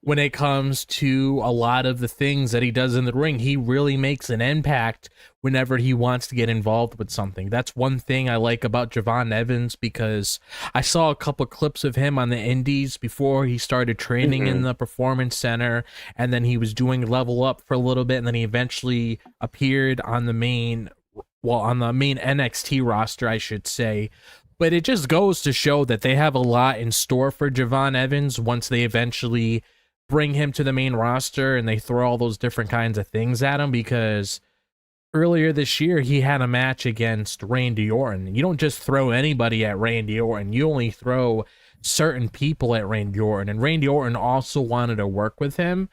when it comes to a lot of the things that he does in the ring. He really makes an impact whenever he wants to get involved with something. That's one thing I like about Jevon Evans, because I saw a couple clips of him on the indies before he started training in the Performance Center, and then he was doing Level Up for a little bit, and then he eventually appeared on the main NXT roster, I should say. But it just goes to show that they have a lot in store for Jevon Evans once they eventually bring him to the main roster and they throw all those different kinds of things at him, because earlier this year, he had a match against Randy Orton. You don't just throw anybody at Randy Orton. You only throw certain people at Randy Orton. And Randy Orton also wanted to work with him.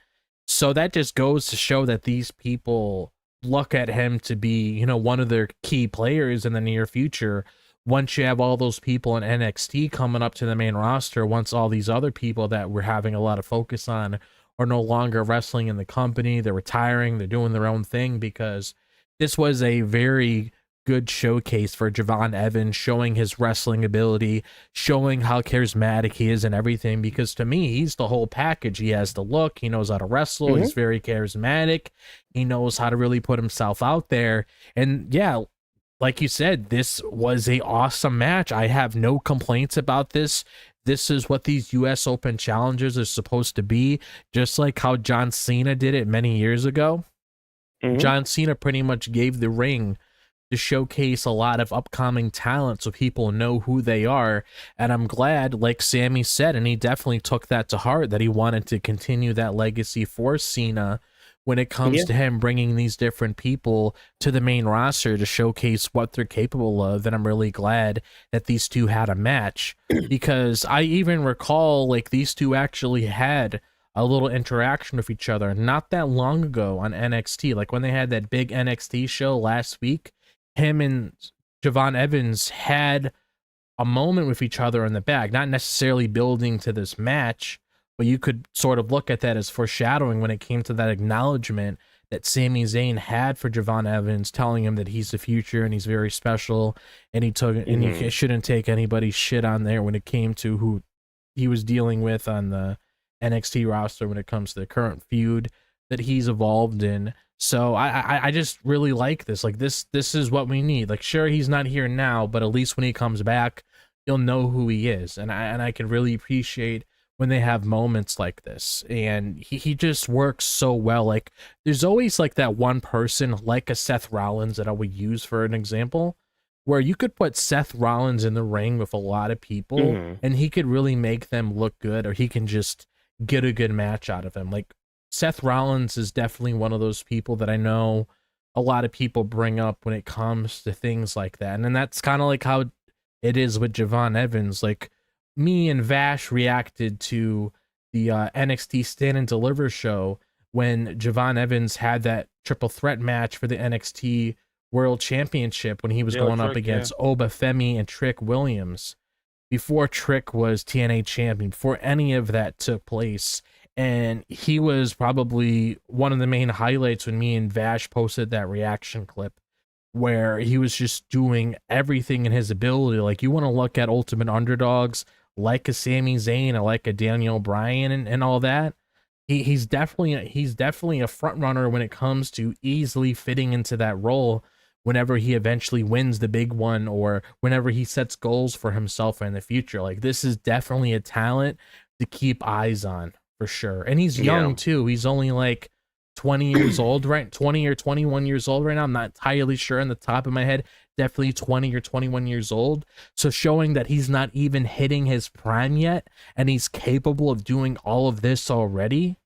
So that just goes to show that these people look at him to be, you know, one of their key players in the near future. Once you have all those people in NXT coming up to the main roster, once all these other people that we're having a lot of focus on are no longer wrestling in the company, they're retiring, they're doing their own thing, because this was a very good showcase for Jevon Evans, showing his wrestling ability, showing how charismatic he is and everything, because to me, he's the whole package. He has the look, he knows how to wrestle, he's very charismatic, he knows how to really put himself out there. And yeah, like you said, this was a awesome match. I have no complaints about this. This is what these US Open challenges are supposed to be, just like how John Cena did it many years ago. John Cena pretty much gave the ring to showcase a lot of upcoming talent so people know who they are. And I'm glad, like Sami said, and he definitely took that to heart, that he wanted to continue that legacy for Cena when it comes to him bringing these different people to the main roster to showcase what they're capable of. And I'm really glad that these two had a match, because I even recall like these two actually had a little interaction with each other not that long ago on NXT. Like when they had that big NXT show last week, him and Jevon Evans had a moment with each other in the back, not necessarily building to this match, but you could sort of look at that as foreshadowing when it came to that acknowledgement that Sami Zayn had for Jevon Evans, telling him that he's the future and he's very special, and he took and he shouldn't take anybody's shit on there when it came to who he was dealing with on the NXT roster when it comes to the current feud that he's evolved in. So I just really like this. Like this is what we need. Like, sure, he's not here now, but at least when he comes back, you'll know who he is. And I can really appreciate when they have moments like this. And he just works so well. Like there's always like that one person, like a Seth Rollins, that I would use for an example, where you could put Seth Rollins in the ring with a lot of people and he could really make them look good, or he can just get a good match out of him. Like Seth Rollins is definitely one of those people that I know a lot of people bring up when it comes to things like that. And then that's kind of like how it is with Jevon Evans. Like me and Vash reacted to the NXT Stand and Deliver show when Jevon Evans had that triple threat match for the NXT World Championship when he was going up against Oba Femi and Trick Williams, before Trick was TNA champion, before any of that took place. And he was probably one of the main highlights when me and Vash posted that reaction clip, where he was just doing everything in his ability. Like, you want to look at ultimate underdogs like a Sami Zayn or like a Daniel Bryan and all that. He's definitely a front runner when it comes to easily fitting into that role whenever he eventually wins the big one, or whenever he sets goals for himself in the future. Like, this is definitely a talent to keep eyes on for sure. And he's young too. He's only like 20 years old, right? 20 or 21 years old right now. I'm not entirely sure on the top of my head. Definitely 20 or 21 years old. So showing that he's not even hitting his prime yet, and he's capable of doing all of this already,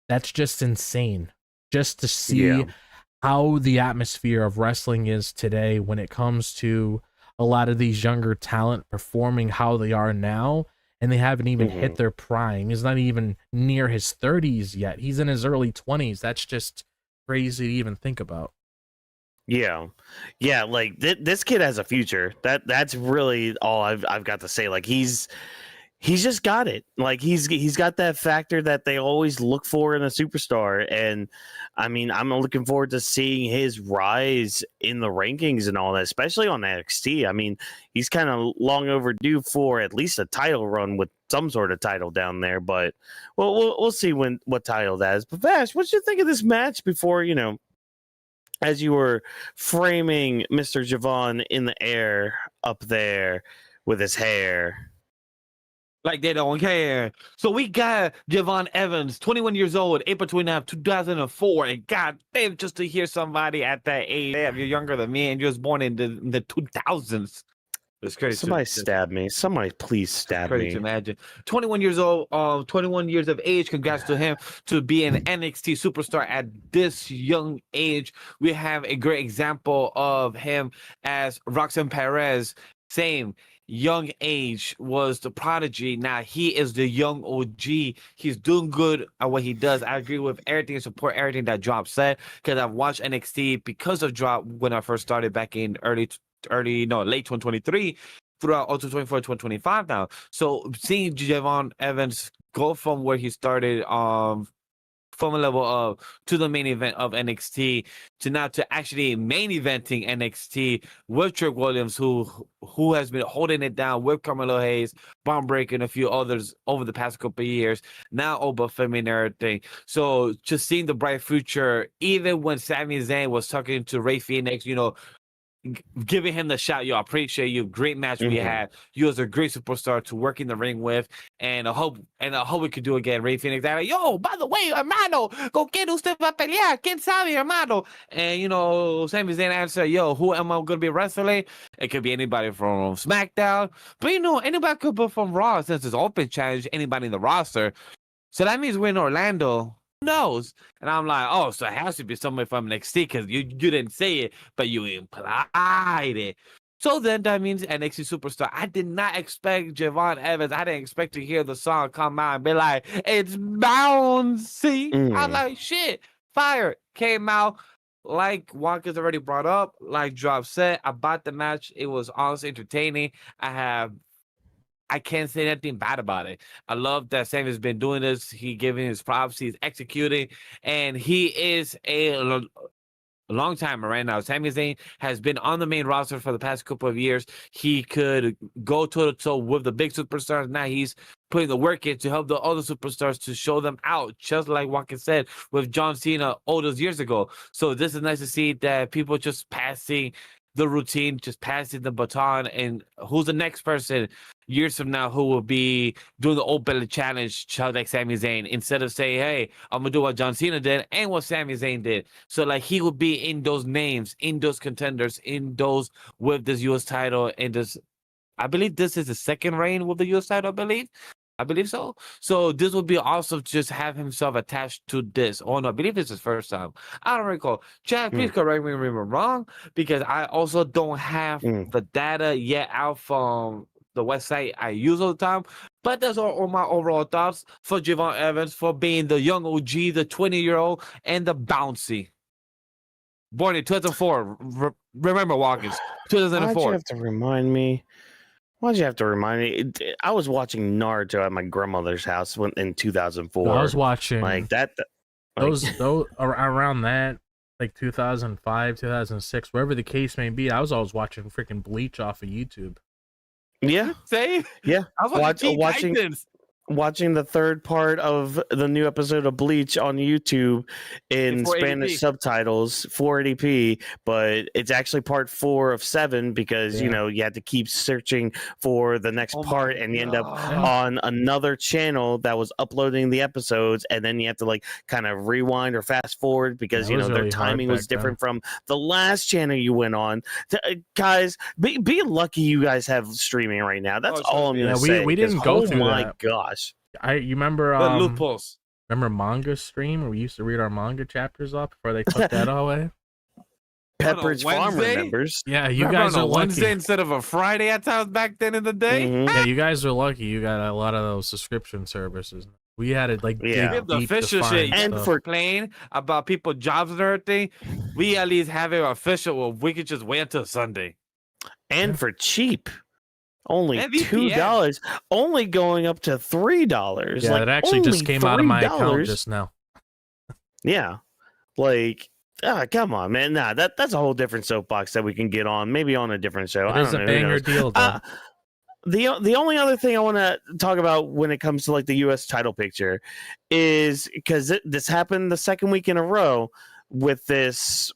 that's just insane. Just to see how the atmosphere of wrestling is today when it comes to a lot of these younger talent performing how they are now, and they haven't even hit their prime. He's not even near his 30s yet. He's in his early 20s. That's just crazy to even think about. Yeah, like this kid has a future. That's really all I've got to say. Like he's just got it. Like he's got that factor that they always look for in a superstar. And I mean, I'm looking forward to seeing his rise in the rankings and all that, especially on NXT. I mean, he's kind of long overdue for at least a title run with some sort of title down there. But we'll see what title that is. But Vash, what did you think of this match before, as you were framing Mr. Jevon in the air up there with his hair? Like they don't care. So we got Jevon Evans, 21 years old, April 29th, 2004. And God damn, just to hear somebody at that age, damn, you're younger than me and you was born in the 2000s. It's crazy. Somebody stab me. Somebody please stab Crazy me. to imagine. 21 years old, 21 years of age. Congrats to him to be an NXT superstar at this young age. We have a great example of him as Roxanne Perez. Same young age, was the prodigy. Now he is the young OG. He's doing good at what he does. I agree with everything, support everything that Drop said, because I've watched NXT because of Drop when I first started back in late 2023 throughout also 24 2025 now. So seeing Jevon Evans go from where he started from a level of to the main event of NXT to now to actually main eventing NXT with Trick Williams, who has been holding it down with Carmelo Hayes, Bomb Breaker, and a few others over the past couple of years. Now Oba Femi and everything. So just seeing the bright future, even when Sami Zayn was talking to Ray Phoenix, giving him the shout, I appreciate you. Great match we had. You was a great superstar to work in the ring with, and I hope we could do it again. Ray Phoenix, like, yo, by the way, hermano, ¿con quién usted va a pelear? ¿Quién sabe, hermano? And Sami Zayn answer, yo, who am I gonna be wrestling? It could be anybody from SmackDown, but anybody could be from Raw since it's open challenge. Anybody in the roster, so that means we're in Orlando. Who knows? And I'm like, oh, so it has to be somebody from NXT because you didn't say it, but you implied it. So then that means NXT superstar. I did not expect Jevon Evans. I didn't expect to hear the song come out and be like, it's bouncy. I'm like, shit, fire. Came out like Wonka's already brought up, like Drop said about the match. It was honestly entertaining. I can't say anything bad about it. I love that Sami's been doing this. He giving his props. He's executing, and he is a long timer right now. Sami Zayn has been on the main roster for the past couple of years. He could go toe to toe with the big superstars. Now he's putting the work in to help the other superstars to show them out, just like Waka said with John Cena all those years ago. So this is nice to see that people just passing the routine, just passing the baton, and who's the next person years from now who will be doing the open challenge, just like Sami Zayn, instead of saying, hey, I'm gonna do what John Cena did and what Sami Zayn did. So like he will be in those names, in those contenders, in those with this US title, and this, I believe this is the second reign with the US title, I believe so. So this would be awesome to just have himself attached to this. Oh no, I believe this is his first time. I don't recall. Chad, please correct me if I'm wrong, because I also don't have the data yet out from the website I use all the time. But that's all my overall thoughts for Jevon Evans for being the young OG, the 20-year-old, and the bouncy. Born in 2004. Remember, Watkins, 2004. Why'd you have to remind me? I was watching Naruto at my grandmother's house in 2004. I was watching like that. Those around that, like 2005, 2006, wherever the case may be. I was always watching freaking Bleach off of YouTube. Yeah, same. Yeah, I was watching the third part of the new episode of Bleach on YouTube in Spanish subtitles, 480p, but it's actually part 4 of 7 because you had to keep searching for the next part, and you end up on another channel that was uploading the episodes, and then you have to like kind of rewind or fast forward because their really timing was different from the last channel you went on. Guys, be lucky you guys have streaming right now. That's all I'm gonna say. We didn't go through that. Oh my gosh. You remember loopholes. Remember manga stream where we used to read our manga chapters off before they took that away? Pepperidge Farm remembers. Yeah, you guys are lucky. Wednesday instead of a Friday at times back then in the day. Yeah, you guys are lucky. You got a lot of those subscription services. We had it like the official shit. And for playing about people jobs and everything, we at least have it official. Well, we could just wait until Sunday. And for cheap. Only $2, only going up to $3. Yeah, it actually just came out of my account just now. Yeah, like, come on, man. Nah, that's a whole different soapbox that we can get on. Maybe on a different show. It is a banger deal, though. The only other thing I want to talk about when it comes to like the U.S. title picture is because this happened the second week in a row with this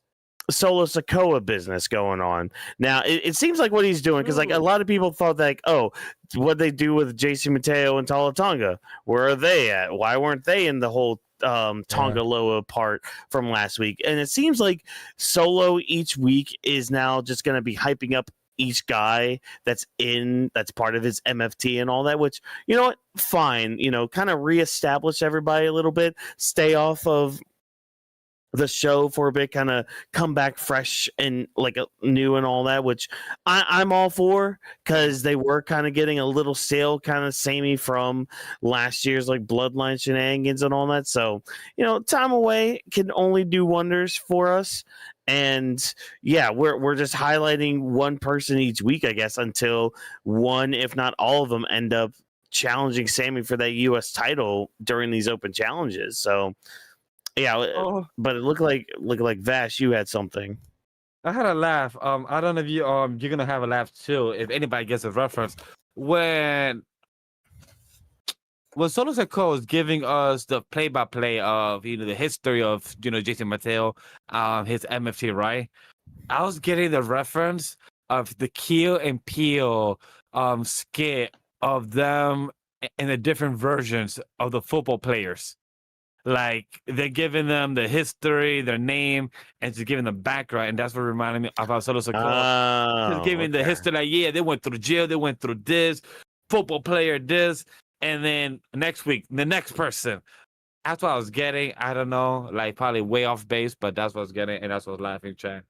Solo Sikoa business going on. Now it seems like what he's doing, because like a lot of people thought like, oh, what they do with JC Mateo and Tala Tonga, where are they at? Why weren't they in the whole Tonga Loa part from last week? And it seems like Solo each week is now just going to be hyping up each guy that's part of his MFT and all that, which, you know what, fine, kind of reestablish everybody a little bit, stay off of the show for a bit, kind of come back fresh and like new and all that, which I'm all for, because they were kind of getting a little stale, kind of samey from last year's like Bloodline shenanigans and all that. So, time away can only do wonders for us. And yeah, we're just highlighting one person each week, I guess, until one, if not all of them, end up challenging Sami for that US title during these open challenges. So yeah, but it looked like Vash, you had something. I had a laugh. I don't know if you're gonna have a laugh too if anybody gets a reference when Solo Sikoa is giving us the play-by-play of the history of Jason Mateo, his MFT, right? I was getting the reference of the Keel and Peele skit of them in the different versions of the football players. Like they're giving them the history, their name, and just giving them background, and that's what reminded me about Solo Sikoa. Just giving the history, like they went through jail, they went through this, football player this, and then next week the next person. That's what I was getting. I don't know, like probably way off base, but that's what I was getting, and that's what I was laughing, Chad.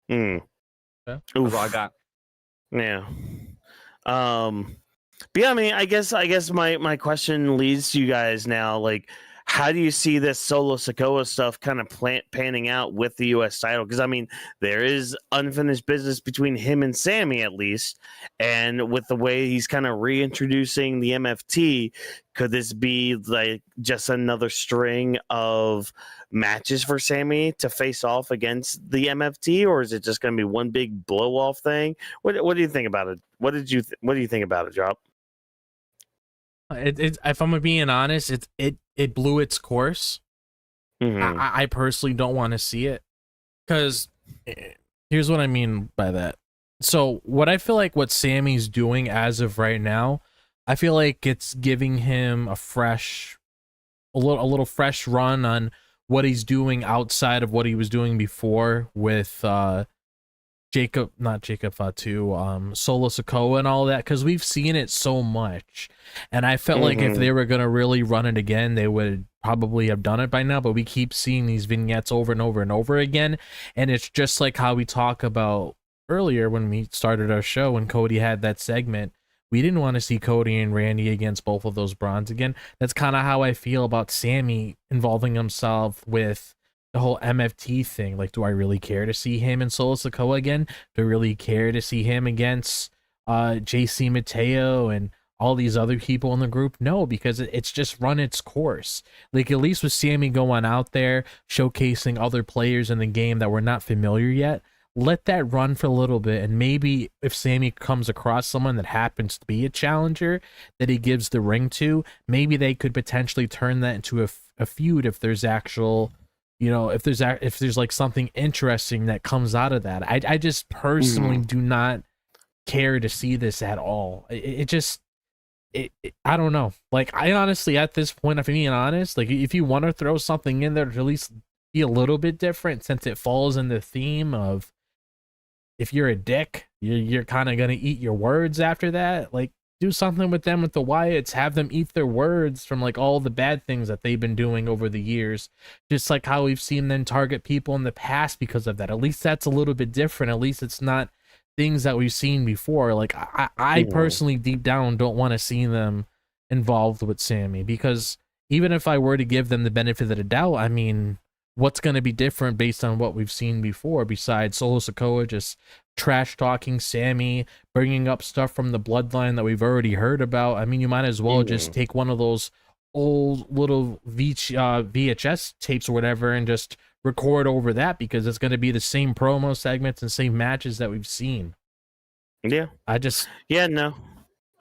Yeah. That's all I got. Yeah. But yeah, I mean, I guess my question leads to you guys now, like, how do you see this Solo Sikoa stuff kind of panning out with the U.S. title? Because, I mean, there is unfinished business between him and Sami, at least. And with the way he's kind of reintroducing the MFT, could this be like just another string of matches for Sami to face off against the MFT? Or is it just going to be one big blow-off thing? What do you think about it? What do you think about it, Drop? If I'm being honest, it blew its course. Mm-hmm. I personally don't want to see it, because here's what I mean by that. So what I feel like what Sami's doing as of right now, I feel like it's giving him a little fresh run on what he's doing outside of what he was doing before with Fatu, Solo Sikoa and all that, because we've seen it so much, and I felt like if they were gonna really run it again, they would probably have done it by now. But we keep seeing these vignettes over and over and over again, and it's just like how we talk about earlier when we started our show, when Cody had that segment. We didn't want to see Cody and Randy against both of those bronze again. That's kind of how I feel about Sami involving himself with the whole MFT thing. Like, do I really care to see him and Solo Sikoa again? Do I really care to see him against JC Mateo and all these other people in the group? No, because it's just run its course. Like, at least with Sami going out there showcasing other players in the game that we're not familiar yet, let that run for a little bit, and maybe if Sami comes across someone that happens to be a challenger that he gives the ring to, maybe they could potentially turn that into a feud if there's actual, if there's like something interesting that comes out of that. I just personally do not care to see this at all. I don't know. Like, I honestly, at this point, if I'm being honest, like, if you want to throw something in there to at least be a little bit different, since it falls in the theme of, if you're a dick, you're kind of going to eat your words after that. Like, do something with them, with the Wyatts, have them eat their words from like all the bad things that they've been doing over the years, just like how we've seen them target people in the past because of that. At least that's a little bit different. At least it's not things that we've seen before. Like, I personally deep down don't want to see them involved with Sami, because even if I were to give them the benefit of the doubt, I mean, what's going to be different based on what we've seen before, besides Solo Sikoa just trash talking Sami, bringing up stuff from the bloodline that we've already heard about? I mean, you might as well just take one of those old little VHS tapes or whatever and just record over that, because it's going to be the same promo segments and same matches that we've seen. Yeah. I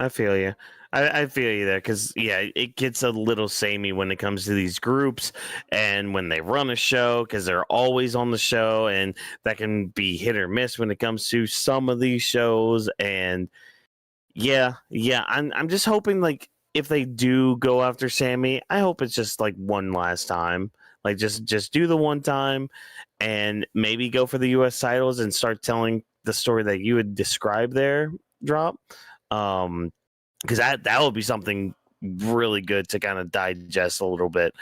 feel you. I feel you there, because, yeah, it gets a little samey when it comes to these groups and when they run a show, because they're always on the show, and that can be hit or miss when it comes to some of these shows. And yeah, I'm just hoping, like, if they do go after Sami, I hope it's just like one last time. Like, just do the one time and maybe go for the US titles and start telling the story that you would describe there, Drop. Because that would be something really good to kind of digest a little bit.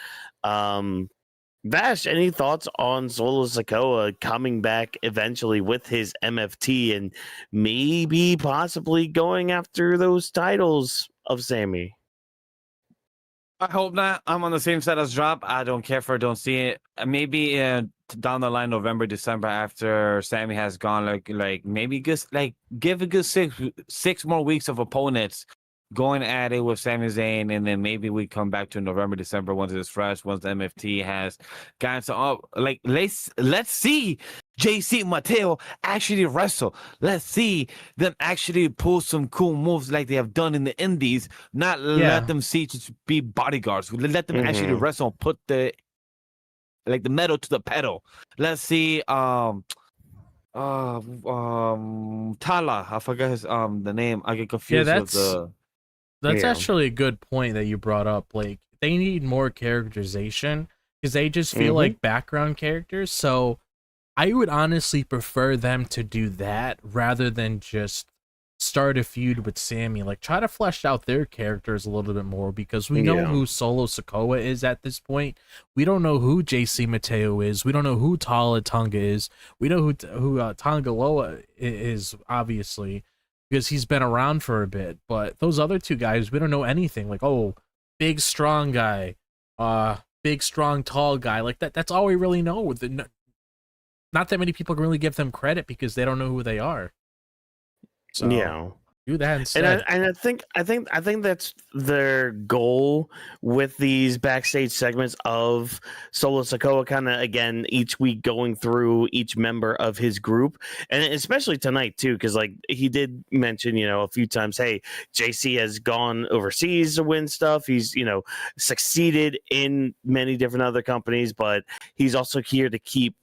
Vash, any thoughts on Solo Sikoa coming back eventually with his MFT and maybe possibly going after those titles of Sami? I hope not. I'm on the same side as Drop. I don't care for it, don't see it. Maybe down the line, November, December, after Sami has gone, like maybe just give a good six more weeks of opponents going at it with Sami Zayn, and then maybe we come back to November, December once it's fresh, once the MFT has gotten so let's see JC Mateo actually wrestle. Let's see them actually pull some cool moves like they have done in the Indies. Not let them just be bodyguards. Let them actually wrestle and put the metal to the pedal. Let's see Tala. I forgot his the name. I get confused with the. That's actually a good point that you brought up. Like, they need more characterization because they just feel like background characters. So I would honestly prefer them to do that rather than just start a feud with Sami. Like, try to flesh out their characters a little bit more, because we know who Solo Sikoa is at this point. We don't know who JC Mateo is. We don't know who Tala Tonga is. We know who Tonga Loa is, obviously, because he's been around for a bit. But those other two guys, we don't know anything. Like, oh, big strong guy, big strong tall guy. Like that's all we really know. Not that many people can really give them credit because they don't know who they are. So do that instead. And I think that's their goal with these backstage segments of Solo Sikoa, kind of again each week going through each member of his group, and especially tonight too, because like he did mention a few times, hey, JC has gone overseas to win stuff. He's succeeded in many different other companies, but he's also here to keep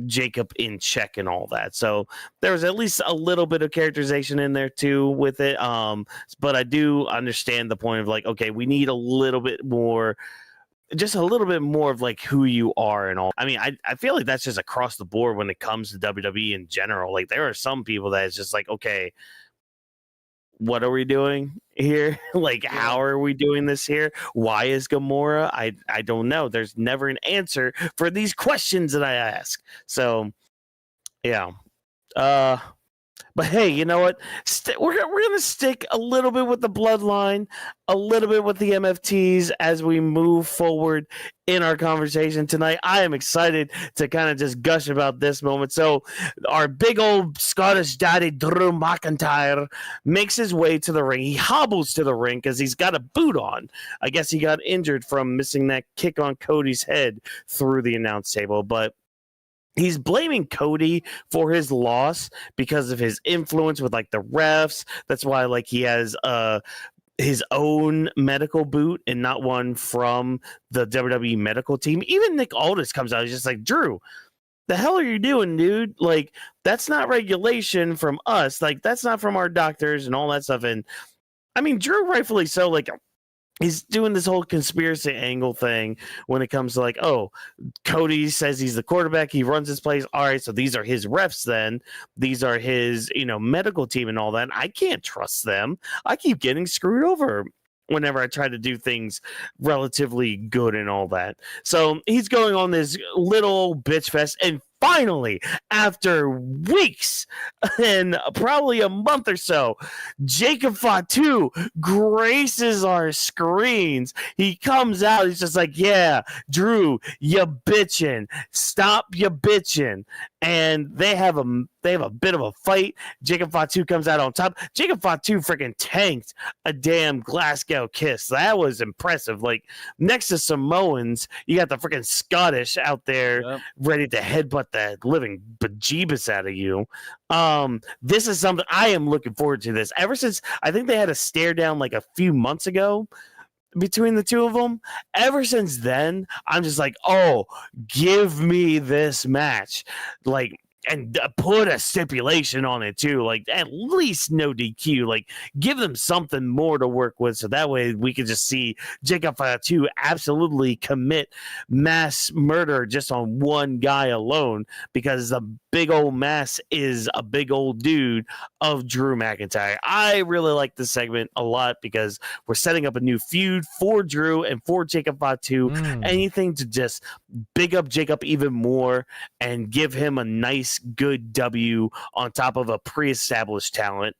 Jacob in check and all that. So there was at least a little bit of characterization in there too with it. But I do understand the point of like, okay, we need a little bit more, just a little bit more of like who you are and all. I mean, I feel like that's just across the board when it comes to WWE in general. Like there are some people that it's just like, okay, what are we doing here? Like, how are we doing this here? Why is Gamora? I don't know. There's never an answer for these questions that I ask. So, yeah. But hey, you know what? We're going to stick a little bit with the bloodline, a little bit with the MFTs as we move forward in our conversation tonight. I am excited to kind of just gush about this moment. So our big old Scottish daddy, Drew McIntyre, makes his way to the ring. He hobbles to the ring because he's got a boot on. I guess he got injured from missing that kick on Cody's head through the announce table, but he's blaming Cody for his loss because of his influence with like the refs. That's why like he has his own medical boot and not one from the WWE medical team. Even Nick Aldis comes out. He's just like, Drew, the hell are you doing, dude? Like, that's not regulation from us. Like, that's not from our doctors and all that stuff. And I mean, Drew, rightfully so, like, he's doing this whole conspiracy angle thing when it comes to like, oh, Cody says he's the quarterback. He runs his plays. All right, so these are his refs then. These are his, medical team and all that. And I can't trust them. I keep getting screwed over whenever I try to do things relatively good and all that. So he's going on this little bitch fest, and finally, after weeks and probably a month or so, Jacob Fatu graces our screens. He comes out. He's just like, yeah, Drew, you bitching. Stop you bitching. And they have a bit of a fight. Jacob Fatu comes out on top. Jacob Fatu freaking tanked a damn Glasgow kiss. That was impressive. Like, next to Samoans, you got the freaking Scottish out there ready to headbutt the living bejeebus out of you. This is something I am looking forward to this. Ever since I think they had a stare down like a few months ago between the two of them. Ever since then, I'm just like, oh, give me this match. Like, put a stipulation on it too, like at least no DQ, like give them something more to work with, so that way we can just see Jacob Fatu absolutely commit mass murder just on one guy alone, because the big old mass is a big old dude of Drew McIntyre. I really like this segment a lot because we're setting up a new feud for Drew and for Jacob Fatu. Anything to just big up Jacob even more and give him a nice, good W on top of a pre-established talent.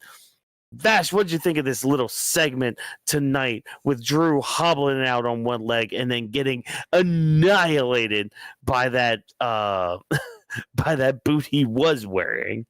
Vash, what did you think of this little segment tonight with Drew hobbling out on one leg and then getting annihilated by that by that boot he was wearing?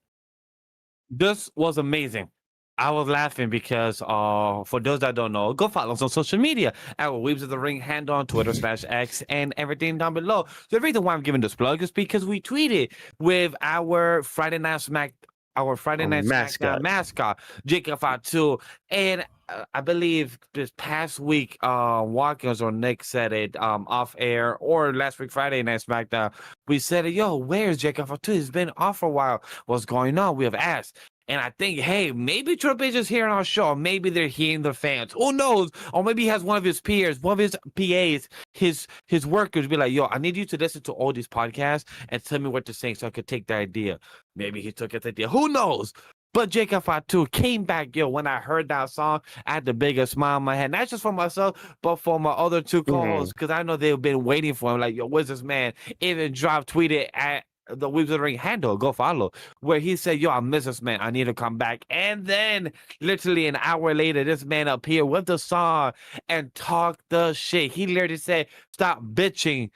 This was amazing. I was laughing because for those that don't know, go follow us on social media. Our Weebs of the Ring handle on Twitter /X and everything down below. The reason why I'm giving this plug is because we tweeted with our Friday Night SmackDown mascot, Jacob Fatu, and I believe this past week, Watkins or Nick said it off air, or last week Friday Night SmackDown. We said, "Yo, where's Jacob Fatu? He's been off for a while. What's going on?" We have asked. And I think, hey, maybe Triple H is hearing our show. Maybe they're hearing the fans. Who knows? Or maybe he has one of his peers, one of his PAs, his workers be like, yo, I need you to listen to all these podcasts and tell me what they're saying so I could take the idea. Maybe he took his idea. Who knows? But Jacob Fatu came back, yo. When I heard that song, I had the biggest smile on my head. Not just for myself, but for my other two co-hosts, because I know they've been waiting for him. Like, yo, where's this man? Even tweeted at the Weebs of the Ring handle, go follow, where he said, yo, I miss this man, I need to come back. And then literally an hour later, this man appeared with the song and talked the shit. He literally said, stop bitching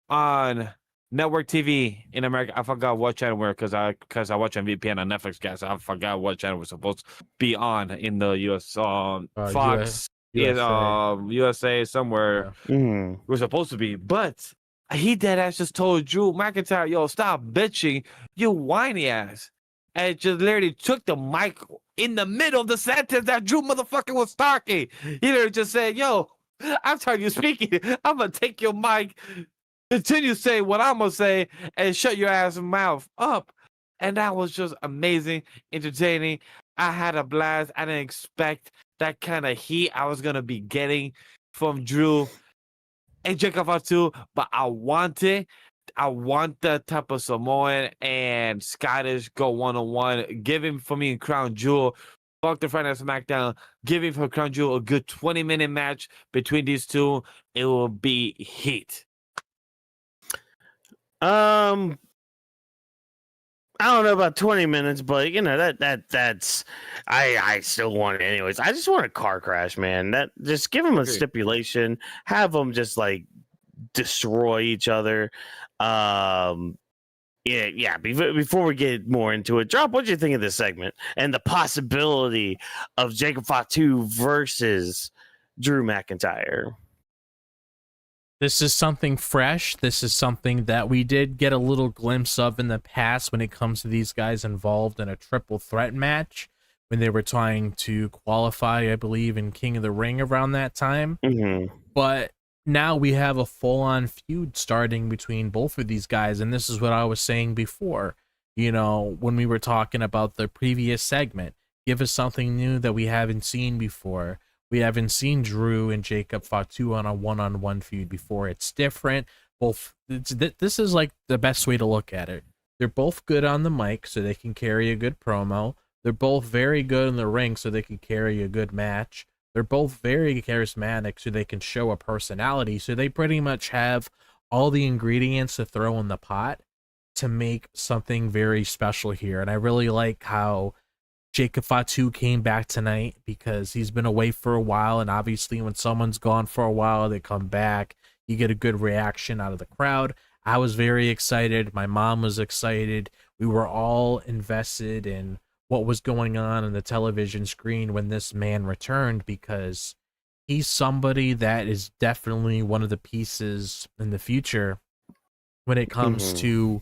on network TV in America. I forgot what channel we're, because I watch on VPN on Netflix, guys. I forgot what channel we're supposed to be on in the US, Fox, USA somewhere. We're supposed to be, but he dead ass just told Drew McIntyre, yo, stop bitching, you whiny ass. And just literally took the mic in the middle of the sentence that Drew motherfucking was talking. He literally just said, yo, I'm tired of you speaking. I'm going to take your mic, continue to say what I'm going to say, and shut your ass mouth up. And that was just amazing, entertaining. I had a blast. I didn't expect that kind of heat I was going to be getting from Drew and Jacob Fatu, but I want the type of Samoan and Scottish go one-on-one. Give him, for me, Crown Jewel. Fuck the Friday Night SmackDown. Give him for Crown Jewel a good 20-minute match between these two. It will be heat. I don't know about 20 minutes, but you know that's I still want it anyways. I just want a car crash, man. That just give them a stipulation, have them just like destroy each other. Before we get more into it, Drop, what do you think of this segment and the possibility of Jacob Fatu versus Drew McIntyre? This is something fresh. This is something that we did get a little glimpse of in the past when it comes to these guys involved in a triple threat match when they were trying to qualify, I believe, in King of the Ring around that time. But now we have a full-on feud starting between both of these guys, and this is what I was saying before. You know, when we were talking about the previous segment, give us something new that we haven't seen before. We haven't seen Drew and Jacob Fatu on a one-on-one feud before. It's different. This is like the best way to look at it. They're both good on the mic, so they can carry a good promo. They're both very good in the ring, so they can carry a good match. They're both very charismatic, so they can show a personality. So they pretty much have all the ingredients to throw in the pot to make something very special here. And I really like how Jacob Fatu came back tonight, because he's been away for a while, and obviously when someone's gone for a while, they come back, you get a good reaction out of the crowd. I was very excited. My mom was excited. We were all invested in what was going on the television screen when this man returned, because he's somebody that is definitely one of the pieces in the future when it comes to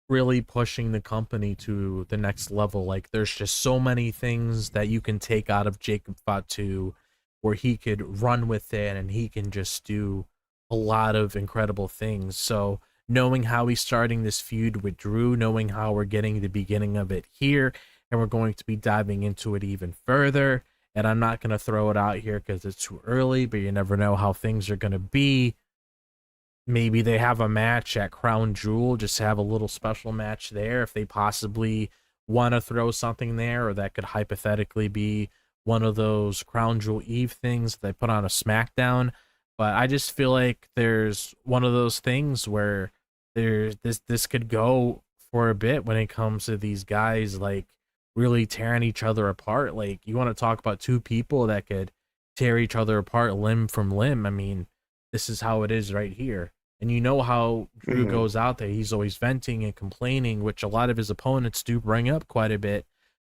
really pushing the company to the next level. Like, there's just so many things that you can take out of Jacob Fatu where he could run with it and he can just do a lot of incredible things. So knowing how he's starting this feud with Drew, knowing how we're getting the beginning of it here, and we're going to be diving into it even further. And I'm not going to throw it out here because it's too early, but you never know how things are going to be. Maybe they have a match at Crown Jewel, just have a little special match there if they possibly want to throw something there, or that could hypothetically be one of those Crown Jewel Eve things that they put on a SmackDown. But I just feel like there's one of those things where this could go for a bit when it comes to these guys like really tearing each other apart. Like, you want to talk about two people that could tear each other apart limb from limb. I mean, this is how it is right here. And you know how Drew goes out there. He's always venting and complaining, which a lot of his opponents do bring up quite a bit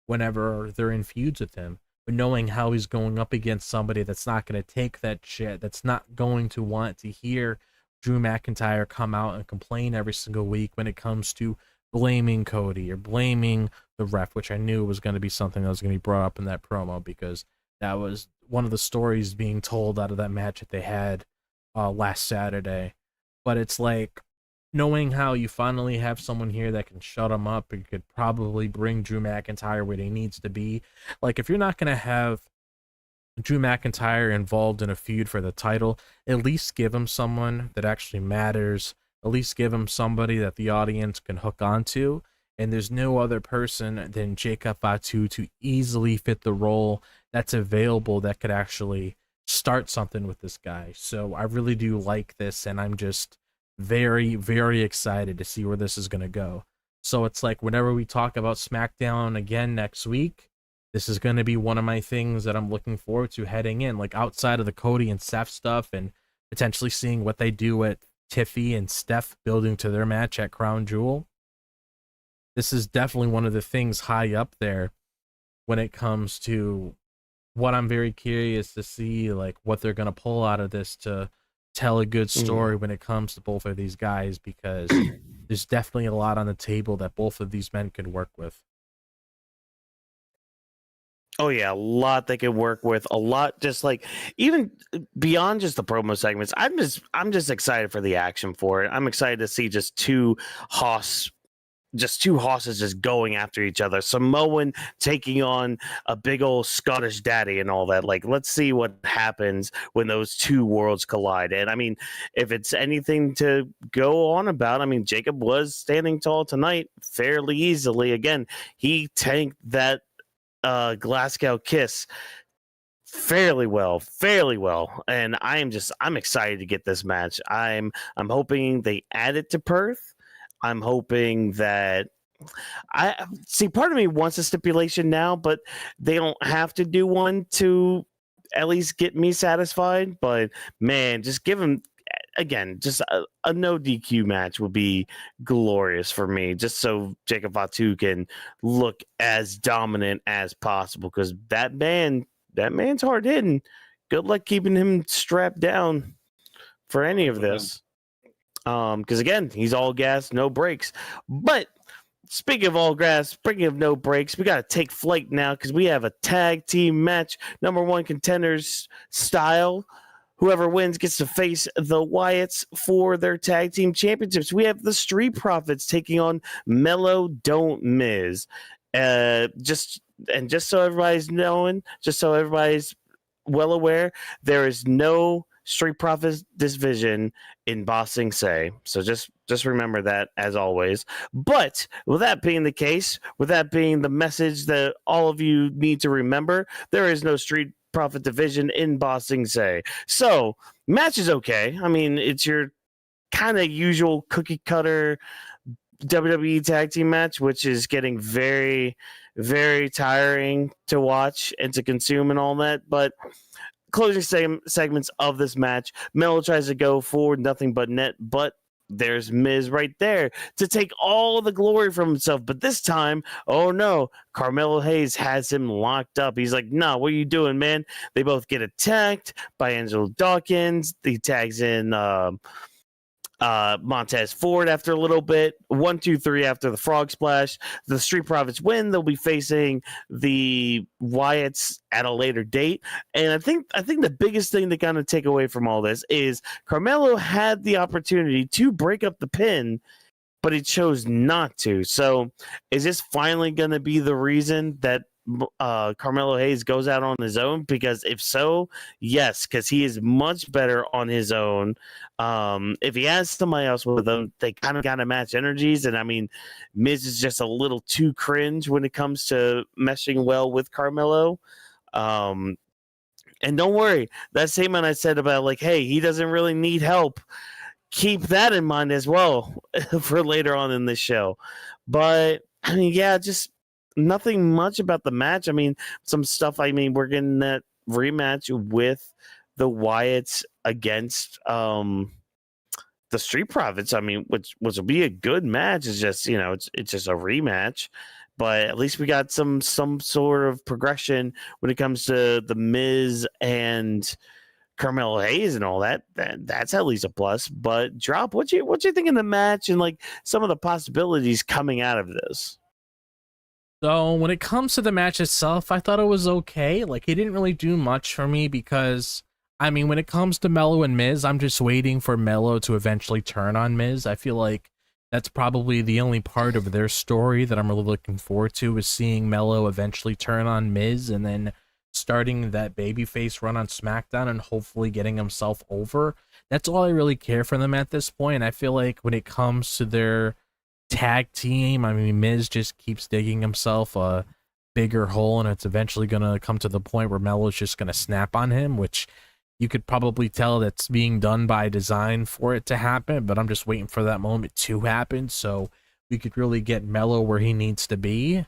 whenever they're in feuds with him. But knowing how he's going up against somebody that's not going to take that shit, that's not going to want to hear Drew McIntyre come out and complain every single week when it comes to blaming Cody or blaming the ref, which I knew was going to be something that was going to be brought up in that promo, because that was one of the stories being told out of that match that they had last Saturday. But it's like, knowing how you finally have someone here that can shut him up and could probably bring Drew McIntyre where he needs to be. Like, if you're not going to have Drew McIntyre involved in a feud for the title, at least give him someone that actually matters. At least give him somebody that the audience can hook onto. And there's no other person than Jacob Fatu to easily fit the role that's available that could actually start something with this guy. So I really do like this, and I'm just very, very excited to see where this is going to go. So it's like, whenever we talk about SmackDown again next week, this is going to be one of my things that I'm looking forward to heading in, like outside of the Cody and Seth stuff and potentially seeing what they do at Tiffy and Steph building to their match at Crown Jewel. This is definitely one of the things high up there when it comes to what I'm very curious to see, like what they're going to pull out of this to tell a good story when it comes to both of these guys, because there's definitely a lot on the table that both of these men could work with. Oh yeah, a lot they can work with, a lot, just like even beyond just the promo segments. I'm just excited for the action for it. I'm excited to see just two horses just going after each other. Samoan taking on a big old Scottish daddy and all that. Like, let's see what happens when those two worlds collide. And I mean, if it's anything to go on about, I mean, Jacob was standing tall tonight fairly easily. Again, he tanked that Glasgow kiss fairly well, and I'm excited to get this match. I'm hoping they add it to Perth. I'm hoping that I see, part of me wants a stipulation now, but they don't have to do one to at least get me satisfied. But man, just give them, again, just a no DQ match would be glorious for me, just so Jacob Fatu can look as dominant as possible, because that man's hard hitting. Good luck keeping him strapped down for any of this. Because again, he's all gas, no brakes. But speaking of all gas, speaking of no brakes, we got to take flight now, because we have a tag team match, number one contenders style. Whoever wins gets to face the Wyatts for their tag team championships. We have the Street Profits taking on Melo Don't Miz. Just so everybody's knowing, just so everybody's well aware, there is no Street Profits division in Ba Sing Se. So just remember that, as always. But with that being the case, with that being the message that all of you need to remember, there is no Street Profit division in Ba Sing Se. So match is okay. I mean, it's your kind of usual cookie cutter WWE tag team match, which is getting very, very tiring to watch and to consume and all that. But closing segments of this match, Melo tries to go forward, nothing but net, but there's Miz right there to take all the glory from himself. But this time, oh no, Carmelo Hayes has him locked up. He's like, nah, what are you doing, man? They both get attacked by Angelo Dawkins. He tags in Montez Ford after a little bit. 1, 2, 3 after the Frog Splash. The Street Profits win. They'll be facing the Wyatts at a later date. And I think the biggest thing to kind of take away from all this is Carmelo had the opportunity to break up the pin, but he chose not to. So is this finally going to be the reason that Carmelo Hayes goes out on his own? Because if so, yes, because he is much better on his own. If he has somebody else with him, they kind of got to match energies. And I mean, Miz is just a little too cringe when it comes to meshing well with Carmelo. And don't worry, that statement I said about like, hey, he doesn't really need help, keep that in mind as well for later on in this show. But I mean, yeah, just nothing much about the match. I mean, some stuff. I mean, we're getting that rematch with the Wyatts against the Street Profits. I mean, which will be a good match. It's just, it's just a rematch, but at least we got some sort of progression when it comes to the Miz and Carmelo Hayes and all that. That's at least a plus. But Drop, what you think of the match and like some of the possibilities coming out of this? So when it comes to the match itself, I thought it was okay. Like, it didn't really do much for me because, I mean, when it comes to Melo and Miz, I'm just waiting for Melo to eventually turn on Miz. I feel like that's probably the only part of their story that I'm really looking forward to, is seeing Melo eventually turn on Miz and then starting that babyface run on SmackDown and hopefully getting himself over. That's all I really care for them at this point. I feel like when it comes to their tag team, I mean, Miz just keeps digging himself a bigger hole, and it's eventually going to come to the point where Melo's just going to snap on him, which you could probably tell that's being done by design for it to happen, but I'm just waiting for that moment to happen so we could really get Melo where he needs to be.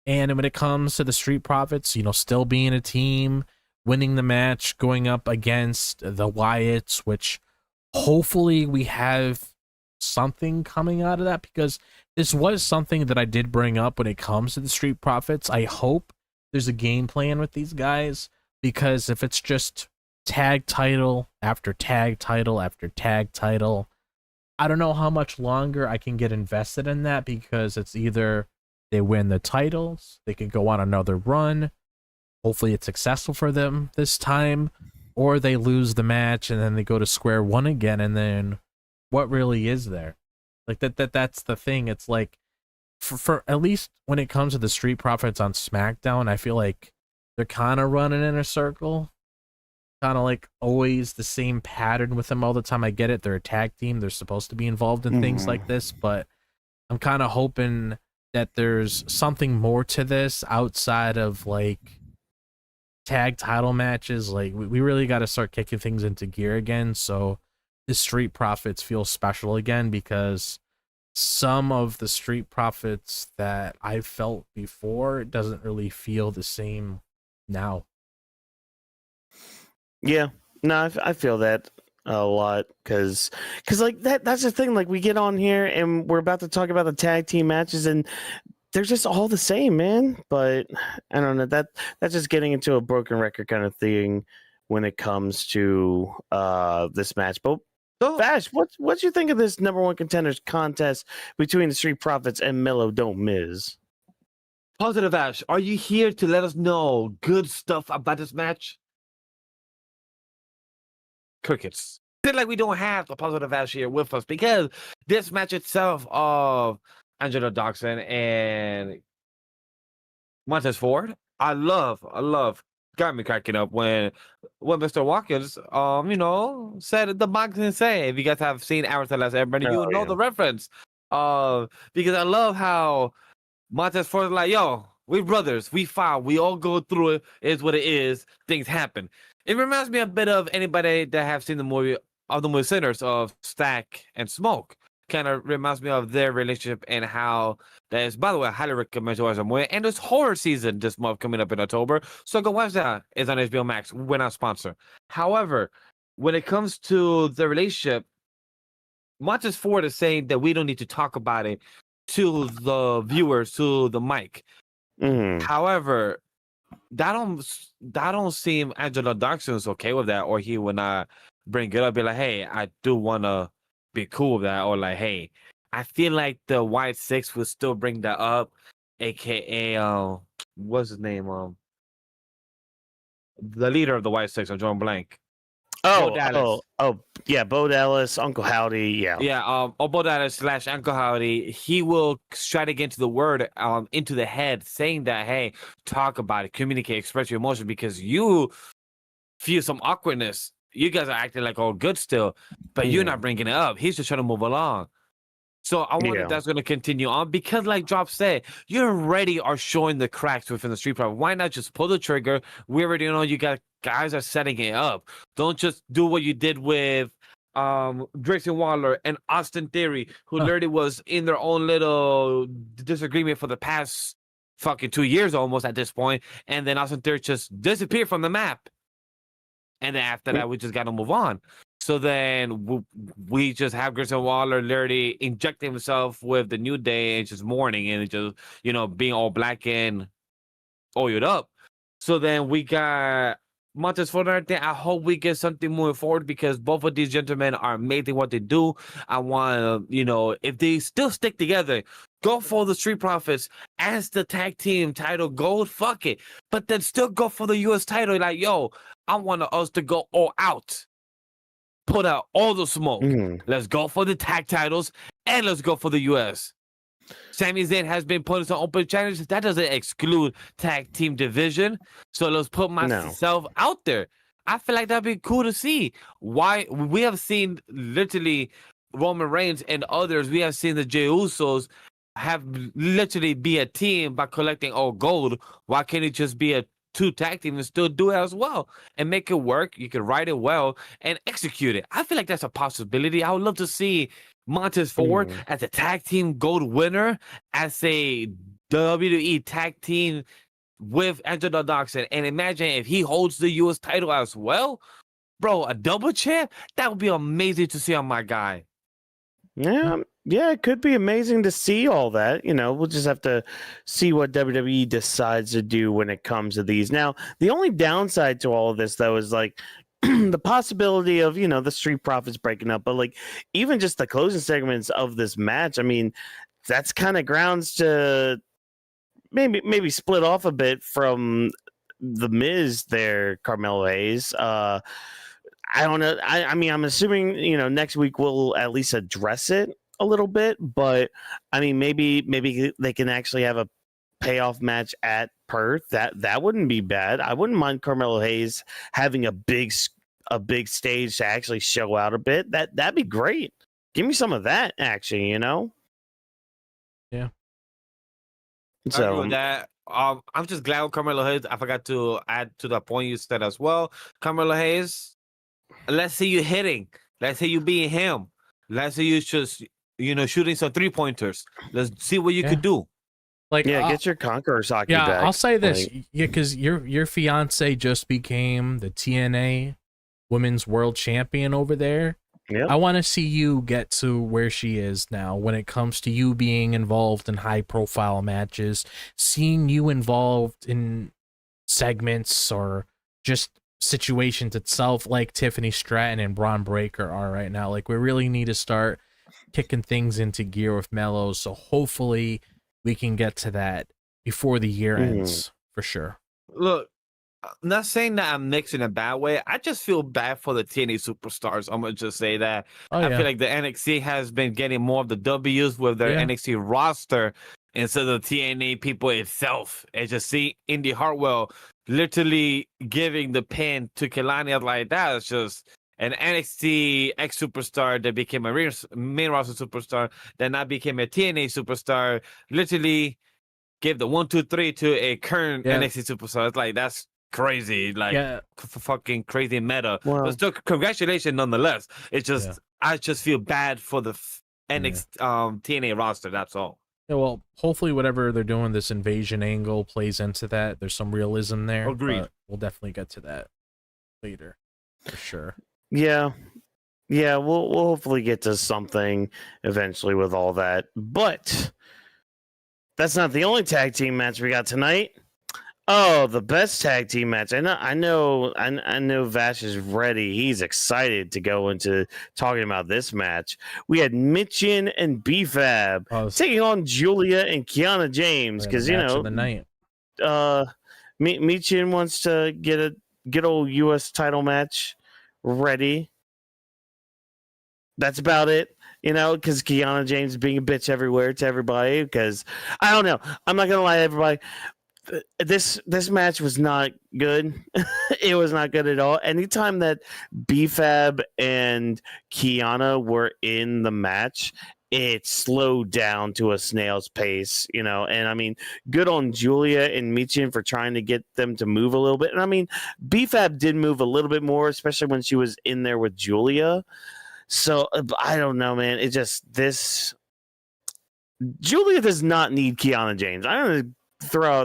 And when it comes to the Street Profits, still being a team, winning the match, going up against the Wyatts, which hopefully we have something coming out of that, because this was something that I did bring up when it comes to the Street Profits. I hope there's a game plan with these guys, because if it's just tag title after tag title after tag title, I don't know how much longer I can get invested in that, because it's either they win the titles, they could go on another run, hopefully it's successful for them this time, or they lose the match and then they go to square one again, and then what really is there? Like that's the thing. It's like for at least when it comes to the Street Profits on SmackDown, I feel like they're kind of running in a circle, kind of like always the same pattern with them all the time. I get it, they're a tag team, they're supposed to be involved in things like this, but I'm kind of hoping that there's something more to this outside of like tag title matches. Like we really got to start kicking things into gear again, so the Street Profits feel special again, because some of the Street Profits that I felt before doesn't really feel the same now. Yeah, no, I feel that a lot, because like that's the thing. Like, we get on here and we're about to talk about the tag team matches, and they're just all the same, man. But I don't know, that's just getting into a broken record kind of thing when it comes to this match. But Vash, what you think of this number one contenders contest between the Street Profits and Melo Don't Miz? Positive Vash, are you here to let us know good stuff about this match? Crickets. It's like we don't have the Positive Vash here with us, because this match itself of Angelo Dawkins and Montez Ford, I love, got me cracking up when Mr. Watkins, said the boxing say. If you guys have seen Avatar Last Airbender, you know the reference. Because I love how Montez Ford is like, yo, we brothers, we fight, we all go through it. It's what it is. Things happen. It reminds me a bit of anybody that have seen the movie Sinners of Stack and Smoke. Kind of reminds me of their relationship, and how that is, by the way, I highly recommend you watch the movie. And there's horror season this month coming up in October, so go watch that. It's on HBO Max. We're not sponsored. However, when it comes to the relationship, Montez Ford is saying that we don't need to talk about it to the viewers, to the mic. However, that don't seem Angelo Dawkins okay with that, or he would not bring it up. Be like, hey, I do want to be cool with that, or like, hey, I feel like the White Six will still bring that up, aka what's his name? The leader of the White Six, I'm drawing blank. Bo Dallas. Yeah, Bo Dallas, Uncle Howdy, yeah. Yeah, Bo Dallas / Uncle Howdy, he will try to get into the word, into the head, saying that, hey, talk about it, communicate, express your emotion, because you feel some awkwardness. You guys are acting like all good still, but you're not bringing it up. He's just trying to move along. So I wonder if that's going to continue on, because like Drop said, you already are showing the cracks within the Street Profits. Why not just pull the trigger? We already know you guys are setting it up. Don't just do what you did with Grayson Waller and Austin Theory, who literally was in their own little disagreement for the past fucking 2 years almost at this point, and then Austin Theory just disappeared from the map. And then after that, we just got to move on. So then we just have Grayson Waller literally injecting himself with the New Day and just mourning and just, being all black and oiled up. So then we got Montez Ford right there. I hope we get something moving forward, because both of these gentlemen are amazing what they do. I want to, if they still stick together, go for the Street Profits as the tag team title gold, fuck it. But then still go for the U.S. title. Like, yo, I want us to go all out. Put out all the smoke. Let's go for the tag titles, and let's go for the U.S. Sami Zayn has been putting some open challenges. That doesn't exclude tag team division. So let's put myself out there. I feel like that'd be cool to see. Why we have seen literally Roman Reigns and others. We have seen the Jey Usos have literally be a team by collecting all gold. Why can't it just be a 2 tag team and still do it as well and make it work? You can write it well and execute it. I feel like that's a possibility. I would love to see Montez Ford as a tag team gold winner, as a WWE tag team with Angelo Dawkins. And imagine if he holds the US title as well. Bro, a double champ? That would be amazing to see on my guy. Yeah, it could be amazing to see all that. We'll just have to see what WWE decides to do when it comes to these. Now, the only downside to all of this, though, is like the possibility of, the Street Profits breaking up. But like, even just the closing segments of this match, I mean, that's kind of grounds to maybe split off a bit from the Miz there, Carmelo Hayes. I don't know. I mean, I'm assuming, next week we'll at least address it a little bit, but I mean, maybe they can actually have a payoff match at Perth. That wouldn't be bad. I wouldn't mind Carmelo Hayes having a big stage to actually show out a bit. That'd be great. Give me some of that action, Yeah. So I agree with that. I'm just glad with Carmelo Hayes. I forgot to add to the point you said as well. Carmelo Hayes, let's see you hitting. Let's see you being him. Let's see you just, shooting some 3-pointers. Let's see what you could do. Like, get your Conqueror Saki back. I'll say this. Because your fiance just became the TNA Women's World Champion over there. Yep. I want to see you get to where she is now when it comes to you being involved in high-profile matches, seeing you involved in segments or just situations itself, like Tiffany Stratton and Braun Breaker are right now. Like, we really need to start kicking things into gear with Melo, so hopefully we can get to that before the year ends, for sure. Look, I'm not saying that I'm mixing a bad way. I just feel bad for the TNA superstars. I'm going to just say that. I feel like the NXT has been getting more of the W's with their NXT roster instead of the TNA people itself. And just see Indy Hartwell literally giving the pin to Kelani like that. It's just an NXT ex superstar that became a main roster superstar, that now became a TNA superstar. Literally gave the 1, 2, 3 to a current NXT superstar. It's like, that's crazy, like fucking crazy meta. But still, congratulations nonetheless. It's just I just feel bad for the NXT TNA roster. That's all. Yeah, well, hopefully whatever they're doing, this invasion angle plays into that. There's some realism there. Agreed. We'll definitely get to that later, for sure. Yeah, we'll hopefully get to something eventually with all that. But that's not the only tag team match we got tonight. Oh, the best tag team match. I know Vash is ready. He's excited to go into talking about this match. We had Michin and B-Fab taking on Giulia and Kiana James because match of the night. Michin wants to get a good old US title match ready. That's about it, because Kiana James being a bitch everywhere to everybody. Because I don't know, I'm not gonna lie to everybody. This match was not good. It was not good at all. Anytime that B-Fab and Kiana were in the match, it slowed down to a snail's pace, and I mean, good on Giulia and Michin for trying to get them to move a little bit. And I mean, B-Fab did move a little bit more, especially when she was in there with Giulia. So I don't know, man. It just Giulia does not need Kiana James. I don't know. Throw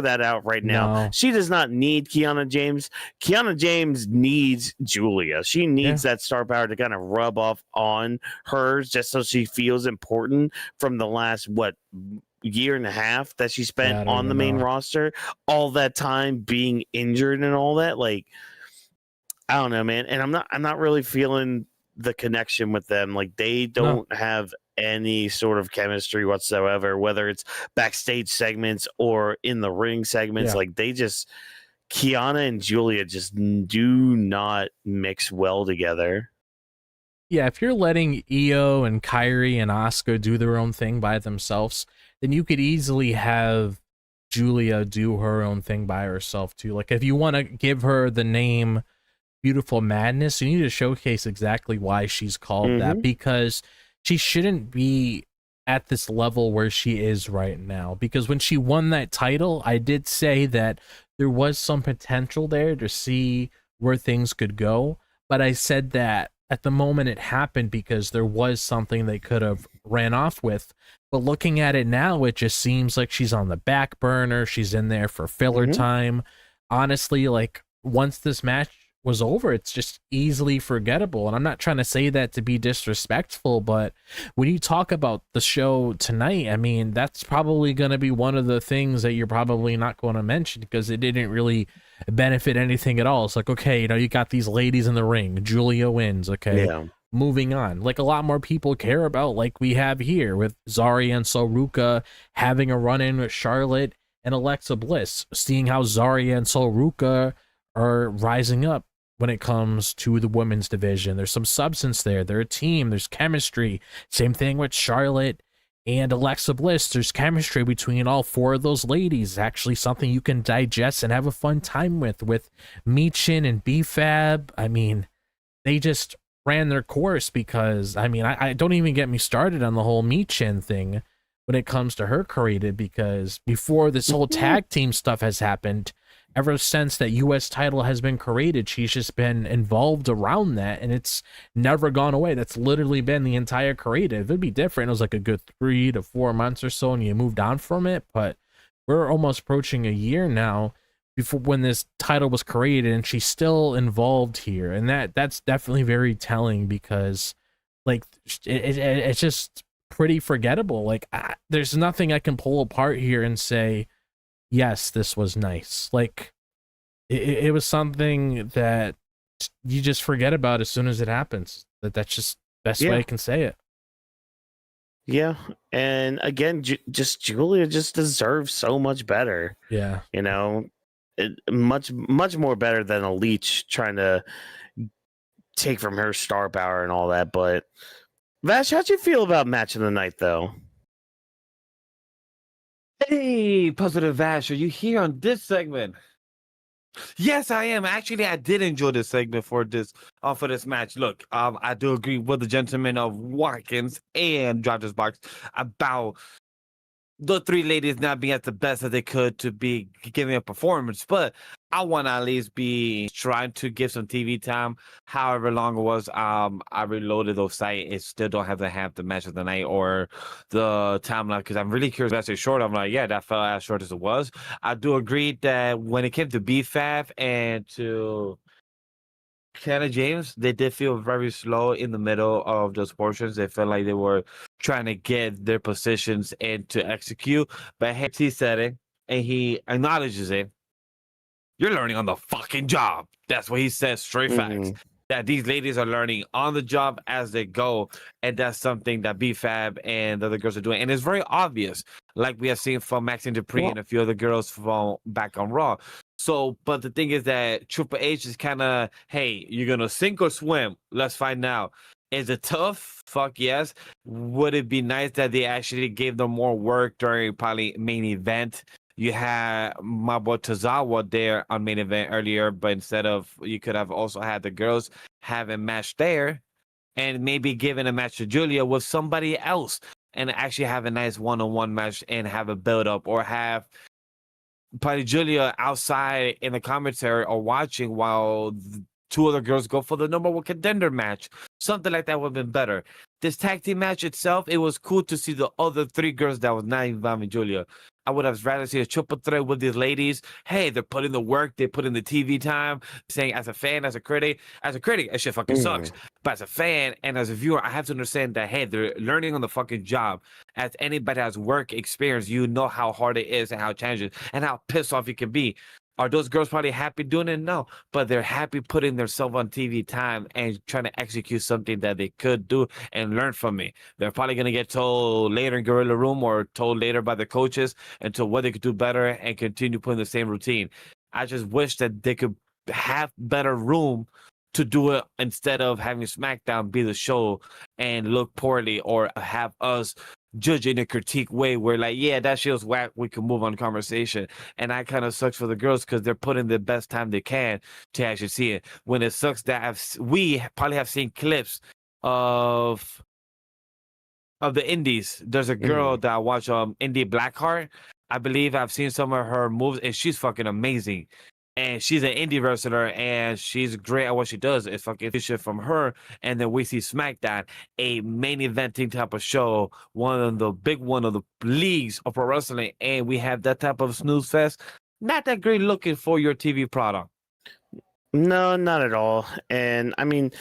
that out right now. No. She does not need Kiana James. Kiana James needs Giulia. She needs that star power to kind of rub off on hers just so she feels important from the last year and a half that she spent on the main roster. All that time being injured and all that. Like, I don't know, man. And I'm not really feeling the connection with them. Like, they don't have any sort of chemistry whatsoever, whether it's backstage segments or in the ring segments. Like, Kiana and Giulia just do not mix well together. Yeah, if you're letting Io and Kairi and Asuka do their own thing by themselves, then you could easily have Giulia do her own thing by herself too. Like, if you want to give her the name Beautiful Madness, you need to showcase exactly why she's called that, because she shouldn't be at this level where she is right now. Because when she won that title, I did say that there was some potential there to see where things could go. But I said that at the moment it happened because there was something they could have ran off with. But looking at it now, it just seems like she's on the back burner. She's in there for filler time. Honestly, like, once this match was over, it's just easily forgettable. And I'm not trying to say that to be disrespectful, but when you talk about the show tonight, I mean, that's probably going to be one of the things that you're probably not going to mention because it didn't really benefit anything at all. It's like, okay, you got these ladies in the ring, Giulia wins, okay, moving on. Like, a lot more people care about, like we have here with Zarya and Soruka having a run-in with Charlotte and Alexa Bliss, seeing how Zarya and Soruka are rising up when it comes to the women's division. There's some substance there. They're a team. There's chemistry. Same thing with Charlotte and Alexa Bliss. There's chemistry between all four of those ladies. Actually something you can digest and have a fun time with Michin and B-Fab. I mean, they just ran their course because, I mean, I don't even get me started on the whole Michin thing when it comes to her career, because before this whole tag team stuff has happened, ever since that US title has been created, she's just been involved around that, and it's never gone away. That's literally been the entire creative. It'd be different. It was like a good 3 to 4 months or so, and you moved on from it, but we're almost approaching a year now before when this title was created, and she's still involved here, and that's definitely very telling because, like, it's just pretty forgettable. Like, there's nothing I can pull apart here and say, yes, this was nice. Like, it was something that you just forget about as soon as it happens. That's just best way I can say it. Yeah, and again, just Giulia just deserves so much better. Yeah, much more better than a leech trying to take from her star power and all that. But Vash, how'd you feel about match of the night, though? Hey, Positive Vash, are you here on this segment? Yes, I am. Actually, I did enjoy this segment for this match. Look, I do agree with the gentleman of Watkins and Driver's Box about the three ladies not being at the best that they could to be giving a performance, but I want to at least be trying to give some TV time, however long it was. I reloaded those sites. It still don't have to have the match of the night or the timeline because I'm really curious. That's short. I'm like, yeah, that felt as short as it was. I do agree that when it came to B-Fab and to Kiana James, they did feel very slow in the middle of those portions. They felt like they were trying to get their positions and to execute. But hey, T setting, and he acknowledges it. You're learning on the fucking job. That's what he says, straight facts. That these ladies are learning on the job as they go. And that's something that B-Fab and the other girls are doing. And it's very obvious, like we have seen from Maxine Dupree and a few other girls from back on Raw. So, but the thing is that Triple H is kind of, hey, you're going to sink or swim? Let's find out. Is it tough? Fuck yes. Would it be nice that they actually gave them more work during probably main event? You had my boy Tozawa there on main event earlier, but instead of, you could have also had the girls have a match there and maybe giving a match to Giulia with somebody else and actually have a nice one-on-one match and have a build-up, or have probably Giulia outside in the commentary or watching while two other girls go for the number one contender match. Something like that would have been better. This tag team match itself, it was cool to see the other three girls that was not involving Giulia. I would have rather seen a triple threat with these ladies. Hey, they're putting the work, they put in the TV time, saying as a fan, as a critic, that shit fucking sucks. But as a fan and as a viewer, I have to understand that, hey, they're learning on the fucking job. As anybody has work experience, you know how hard it is and how challenging and how pissed off you can be. Are those girls probably happy doing it? No, but they're happy putting themselves on TV time and trying to execute something that they could do and learn from me. They're probably going to get told later in Gorilla Room or told later by the coaches until what they could do better and continue putting the same routine. I just wish that they could have better room to do it instead of having SmackDown be the show and look poorly, or have us judge in a critique way where, like, yeah, that shit was whack, we can move on conversation. And that kind of sucks for the girls because they're putting the best time they can to actually see it. When it sucks that we probably have seen clips of the indies. There's a girl that I watch, Indie Blackheart. I believe I've seen some of her moves, and she's fucking amazing. And she's an indie wrestler, and she's great at what she does. It's fucking shit from her. And then we see SmackDown, a main eventing type of show, one of the leagues of pro wrestling, and we have that type of snooze fest. Not that great looking for your TV product. No, not at all. And I mean,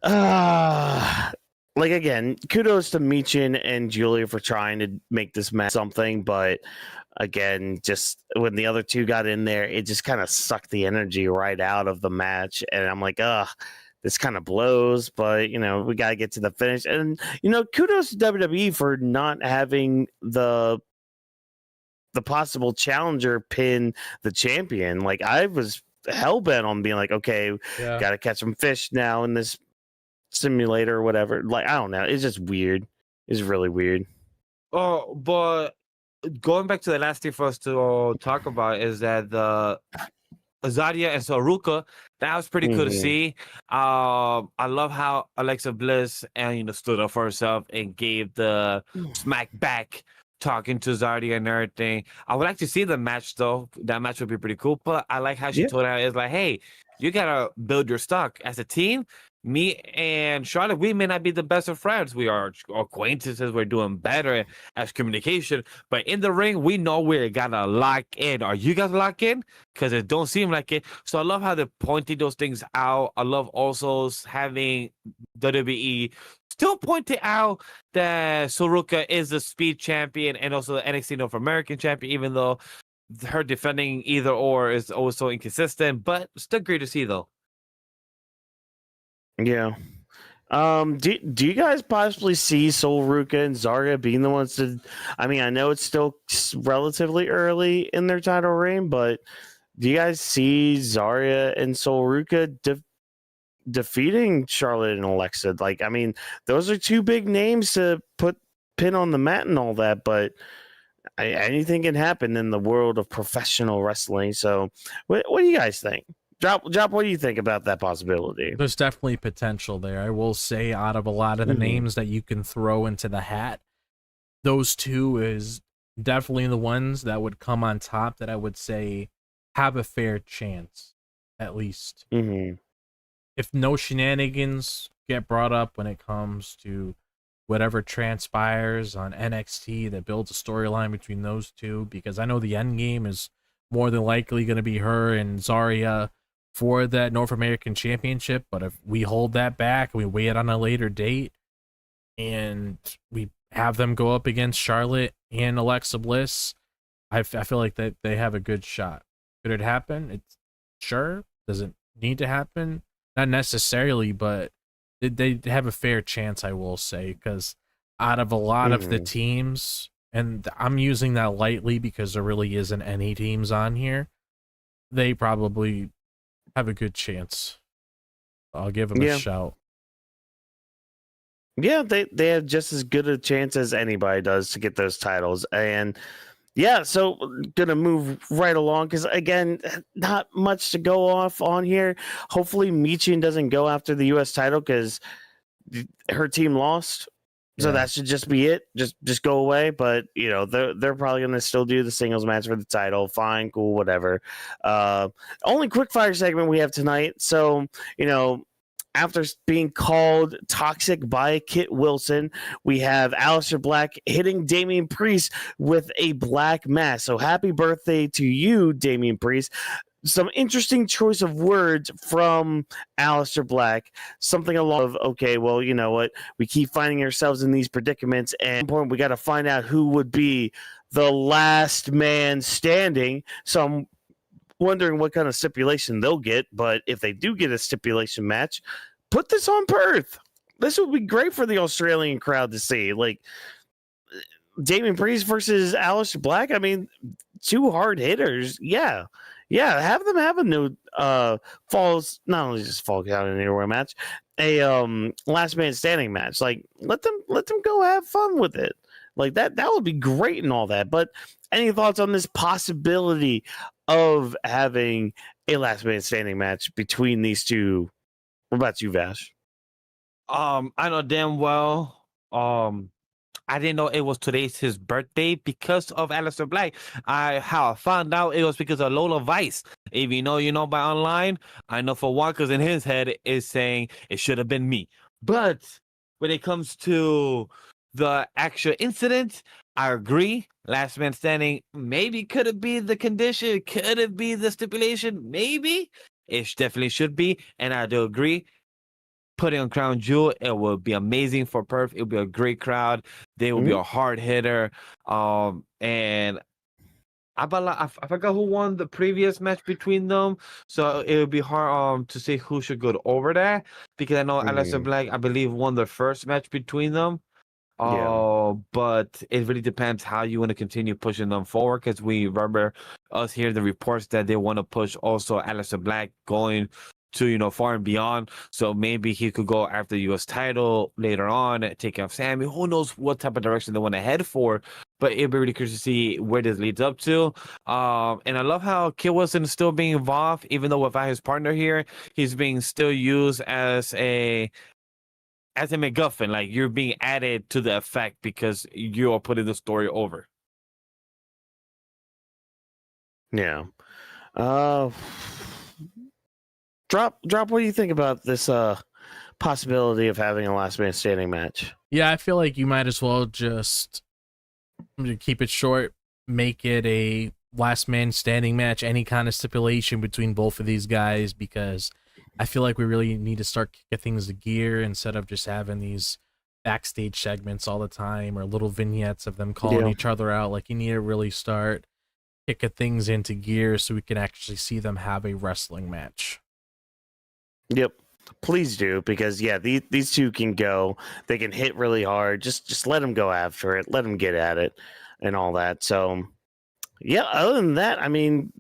like, again, kudos to Michin and Giulia for trying to make this match something, but again, just when the other two got in there, it just kind of sucked the energy right out of the match. And I'm like, this kind of blows, but, we got to get to the finish. And, kudos to WWE for not having the possible challenger pin the champion. Like, I was hell-bent on being like, okay, got to catch some fish now in this simulator or whatever. Like, I don't know. It's just weird. It's really weird. Oh, but going back to the last thing for us to talk about is that the Azaria and Saruka, that was pretty cool to see. I love how Alexa Bliss stood up for herself and gave the smack back, talking to Zardia and everything. I would like to see the match though. That match would be pretty cool. But I like how she told her, it's like, hey, you gotta build your stock as a team. Me and Charlotte, we may not be the best of friends. We are acquaintances. We're doing better as communication. But in the ring, we know we're gonna lock in. Are you guys locked in? Because it don't seem like it. So I love how they're pointing those things out. I love also having WWE still pointing out that Saruka is the speed champion and also the NXT North American champion, even though her defending either or is also inconsistent. But still great to see though. Yeah. Do you guys possibly see Sol Ruka and Zarya being the ones to? I mean, I know it's still relatively early in their title reign, but do you guys see Zarya and Sol Ruka defeating Charlotte and Alexa? Like, I mean, those are two big names to pin on the mat and all that, but anything can happen in the world of professional wrestling. So, what do you guys think? Drop, what do you think about that possibility? There's definitely potential there. I will say, out of a lot of the names that you can throw into the hat, those two is definitely the ones that would come on top that I would say have a fair chance, at least. If no shenanigans get brought up when it comes to whatever transpires on NXT that builds a storyline between those two, because I know the end game is more than likely going to be her and Zarya for that North American Championship. But if we hold that back and we wait on a later date and we have them go up against Charlotte and Alexa Bliss, I feel like that they have a good shot. Could it happen? It's sure. Does it need to happen? Not necessarily, but they have a fair chance, I will say, because out of a lot of the teams, and I'm using that lightly because there really isn't any teams on here, they probably have a good chance. I'll give them a shout. Yeah, they have just as good a chance as anybody does to get those titles. And yeah, so gonna move right along because again, not much to go off on here. Hopefully, Michin doesn't go after the U.S. title because her team lost, so that should just be it. Just go away. But you know, they're probably gonna still do the singles match for the title. Fine, cool, whatever. Only quickfire segment we have tonight. So you know, after being called toxic by Kit Wilson, we have Aleister Black hitting Damian Priest with a black mass. So happy birthday to you, Damian Priest. Some interesting choice of words from Aleister Black. Something along of, okay, well, you know what? We keep finding ourselves in these predicaments, and at one point we got to find out who would be the last man standing. So I'm wondering what kind of stipulation they'll get, but if they do get a stipulation match, put this on Perth. This would be great for the Australian crowd to see. Like Damian Priest versus Aleister Black. I mean, two hard hitters. Yeah. Have them have a new falls, not only just fall count anywhere match, a last man standing match. Like let them go have fun with it. Like that would be great and all that. But any thoughts on this possibility of having a last man standing match between these two? What about you, Vash? I know damn well. I didn't know it was today's his birthday because of Aleister Black. I found out it was because of Lola Vice. If you know by online. I know for one, because in his head is saying it should have been me. But when it comes to the actual incident, I agree. Last man standing, maybe could it be the condition? Could it be the stipulation? Maybe. It definitely should be. And I do agree. Putting on Crown Jewel, it will be amazing for Perth. It will be a great crowd. They will be a hard hitter. And I forgot who won the previous match between them. So it would be hard to say who should go over there. Because I know Aleister Black, I believe, won the first match between them. But it really depends how you want to continue pushing them forward, because we remember us hear the reports that they want to push also Aleister Black going to far and beyond. So maybe he could go after the U.S. title later on, taking off Sami. Who knows what type of direction they want to head for? But it'd be really curious to see where this leads up to. And I love how Kit Wilson is still being involved, even though without his partner here, he's being still used as a MacGuffin. Like you're being added to the effect because you are putting the story over. Yeah. Drop. What do you think about this possibility of having a last man standing match? Yeah, I feel like you might as well just keep it short, make it a last man standing match, any kind of stipulation between both of these guys, because I feel like we really need to start kicking things to gear instead of just having these backstage segments all the time or little vignettes of them calling each other out. Like you need to really start kicking things into gear so we can actually see them have a wrestling match. Yep, please do, because these two can go. They can hit really hard. Just let them go after it. Let them get at it and all that. So yeah, other than that, I mean,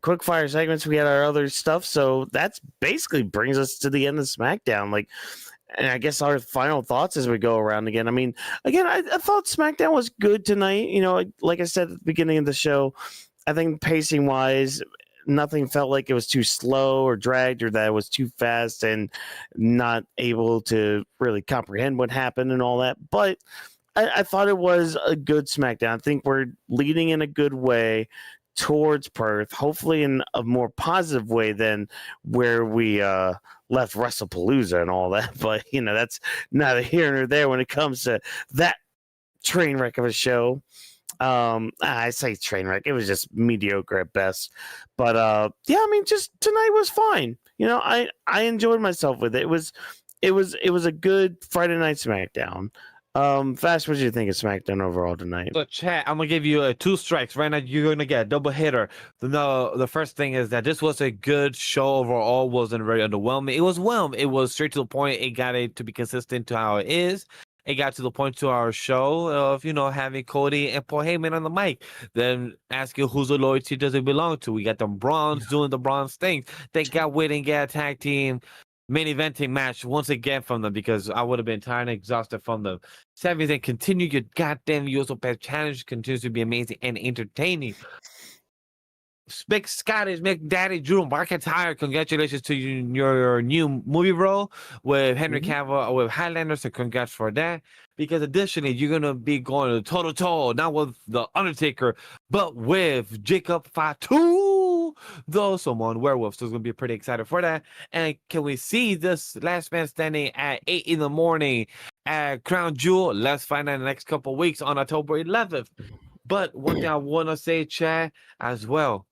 quick fire segments, we had our other stuff. So that's basically brings us to the end of SmackDown. Like, and I guess our final thoughts as we go around again. I mean, again, I thought SmackDown was good tonight. Like I said at the beginning of the show, I think pacing wise, nothing felt like it was too slow or dragged or that it was too fast and not able to really comprehend what happened and all that. But I thought it was a good SmackDown. I think we're leading in a good way towards Perth, hopefully in a more positive way than where we left WrestlePalooza and all that. But, that's neither here nor there when it comes to that train wreck of a show. I say train wreck. It was just mediocre at best. But I mean, just tonight was fine. I enjoyed myself with it. It was a good Friday night SmackDown. Vash, what did you think of SmackDown overall tonight? So, chat, I'm gonna give you 2 strikes right now. You're gonna get a double hitter. The first thing is that this was a good show overall. Wasn't very underwhelming. It was whelmed. It was straight to the point. It got it to be consistent to how it is. It got to the point to our show of having Cody and Paul Heyman on the mic. Then asking whose loyalty does it belong to. We got the Bronze doing the Bronze things. They got Wade and get a tag team main eventing match once again from them because I would have been tired and exhausted from them. Sami Zayn, continue your goddamn US Open challenge. Continues to be amazing and entertaining. Big Scottish McDaddy Drew McIntyre, congratulations to your new movie role with Henry Cavill with Highlander, so congrats for that. Because additionally, you're gonna be going toe to toe, not with the Undertaker, but with Jacob Fatu, though someone werewolf. So it's gonna be pretty excited for that. And can we see this last man standing at 8 in the morning at Crown Jewel? Let's find out in the next couple of weeks on October 11th. But one thing I wanna say, Chad, as well.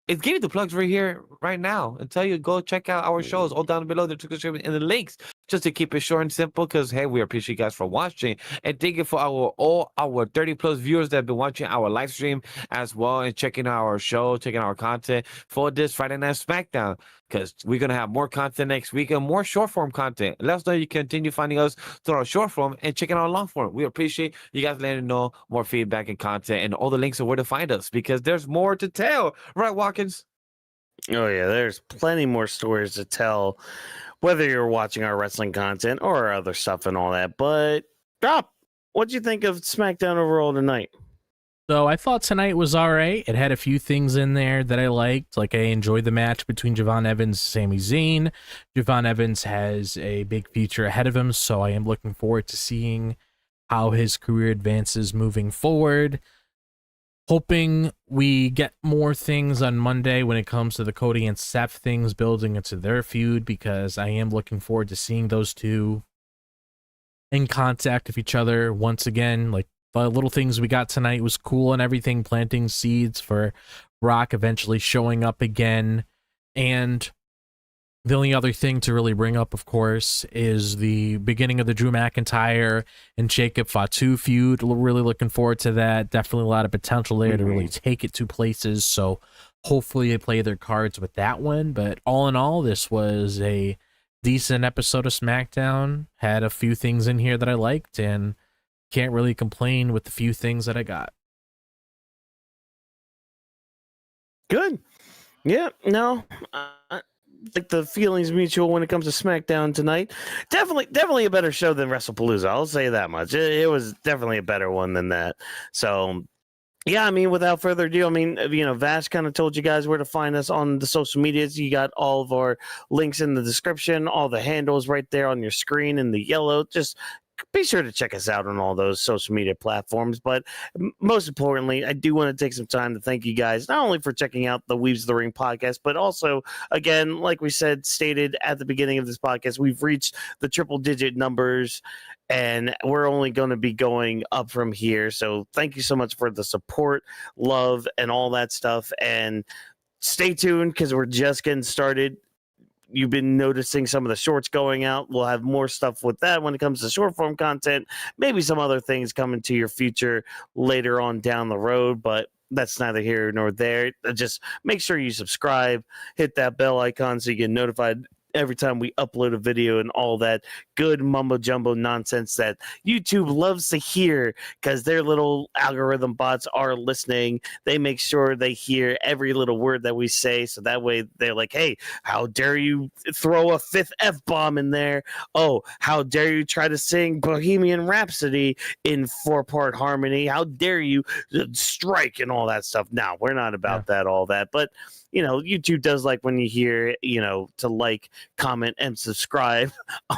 It's giving the plugs right here, right now, and tell you go check out our shows all down below the description and the links, just to keep it short and simple. Because hey, we appreciate you guys for watching, and thank you for all our 30+ viewers that have been watching our live stream as well and checking our show, checking our content for this Friday Night SmackDown. Because we're gonna have more content next week and more short form content. Let us know you continue finding us through our short form and checking out long form. We appreciate you guys letting us know more feedback and content and all the links of where to find us because there's more to tell, right, Watkins? Oh yeah, there's plenty more stories to tell, whether you're watching our wrestling content or our other stuff and all that. But Drop, what'd you think of SmackDown overall tonight? So I thought tonight was all right. It had a few things in there that I liked. Like I enjoyed the match between Jevon Evans and Sami Zayn. Jevon Evans has a big future ahead of him, so I am looking forward to seeing how his career advances moving forward. Hoping we get more things on Monday when it comes to the Cody and Seth things building into their feud, because I am looking forward to seeing those two in contact with each other once again. Like, the little things we got tonight was cool and everything, planting seeds for Brock eventually showing up again. And the only other thing to really bring up, of course, is the beginning of the Drew McIntyre and Jacob Fatu feud. Really looking forward to that. Definitely a lot of potential there to really take it to places. So hopefully they play their cards with that one. But all in all, this was a decent episode of SmackDown. Had a few things in here that I liked, and can't really complain with the few things that I got. Good. Yeah, no, like the feelings mutual when it comes to SmackDown tonight. Definitely a better show than WrestlePalooza. I'll say that much. It was definitely a better one than that. So, yeah, I mean, without further ado, I mean, Vash kind of told you guys where to find us on the social medias. You got all of our links in the description, all the handles right there on your screen in the yellow. Just be sure to check us out on all those social media platforms. But most importantly, I do want to take some time to thank you guys, not only for checking out the Weebs of the Ring podcast, but also, again, like we stated at the beginning of this podcast, we've reached the triple-digit numbers, and we're only going to be going up from here. So thank you so much for the support, love, and all that stuff. And stay tuned, because we're just getting started. You've been noticing some of the shorts going out. We'll have more stuff with that when it comes to short form content. Maybe some other things coming to your future later on down the road, but that's neither here nor there. Just make sure you subscribe, hit that bell icon so you get notified every time we upload a video and all that good mumbo jumbo nonsense that YouTube loves to hear, because their little algorithm bots are listening. They make sure they hear every little word that we say, so that way they're like, hey, how dare you throw a fifth F-bomb in there? Oh, how dare you try to sing Bohemian Rhapsody in 4-part harmony? How dare you strike and all that stuff? No, we're not about that, all that. But YouTube does like when you hear, to like, comment, and subscribe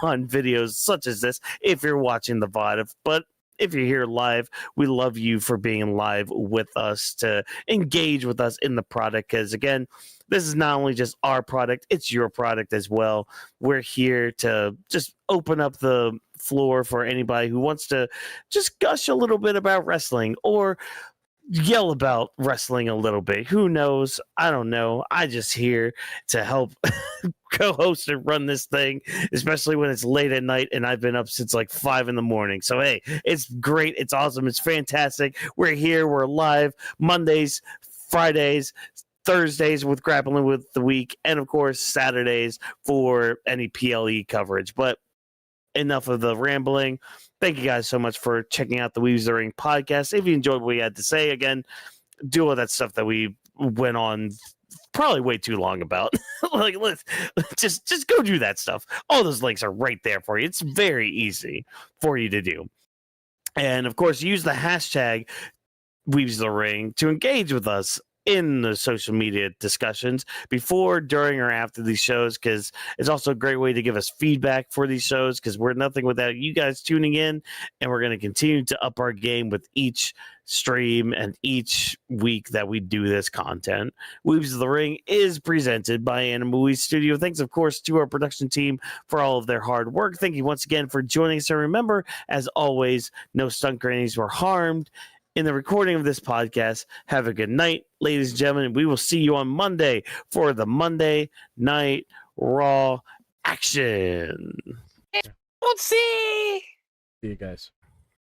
on videos such as this if you're watching the VOD. But if you're here live, we love you for being live with us, to engage with us in the product, because, again, this is not only just our product, it's your product as well. We're here to just open up the floor for anybody who wants to just gush a little bit about wrestling, or yell about wrestling a little bit. Who knows? I don't know. I just here to help co-host and run this thing, especially when it's late at night and I've been up since like 5 a.m. So hey, it's great. It's awesome. It's fantastic. We're here. We're live Mondays, Fridays, Thursdays with Grappling with the Week, and of course Saturdays for any PLE coverage. But enough of the rambling. Thank you guys so much for checking out the Weebs of the Ring podcast. If you enjoyed what we had to say, again, do all that stuff that we went on probably way too long about. Like, let's just go do that stuff. All those links are right there for you. It's very easy for you to do. And of course, use the hashtag Weebs of the Ring to engage with us in the social media discussions before, during, or after these shows, because it's also a great way to give us feedback for these shows, because we're nothing without you guys tuning in, and we're going to continue to up our game with each stream and each week that we do this content. Weebs of the Ring is presented by Animal Studio. Thanks, of course, to our production team for all of their hard work. Thank you once again for joining us, and remember, as always, no stunt grannies were harmed in the recording of this podcast. Have a good night, ladies and gentlemen. We will see you on Monday for the Monday Night Raw action. We'll see. See you guys.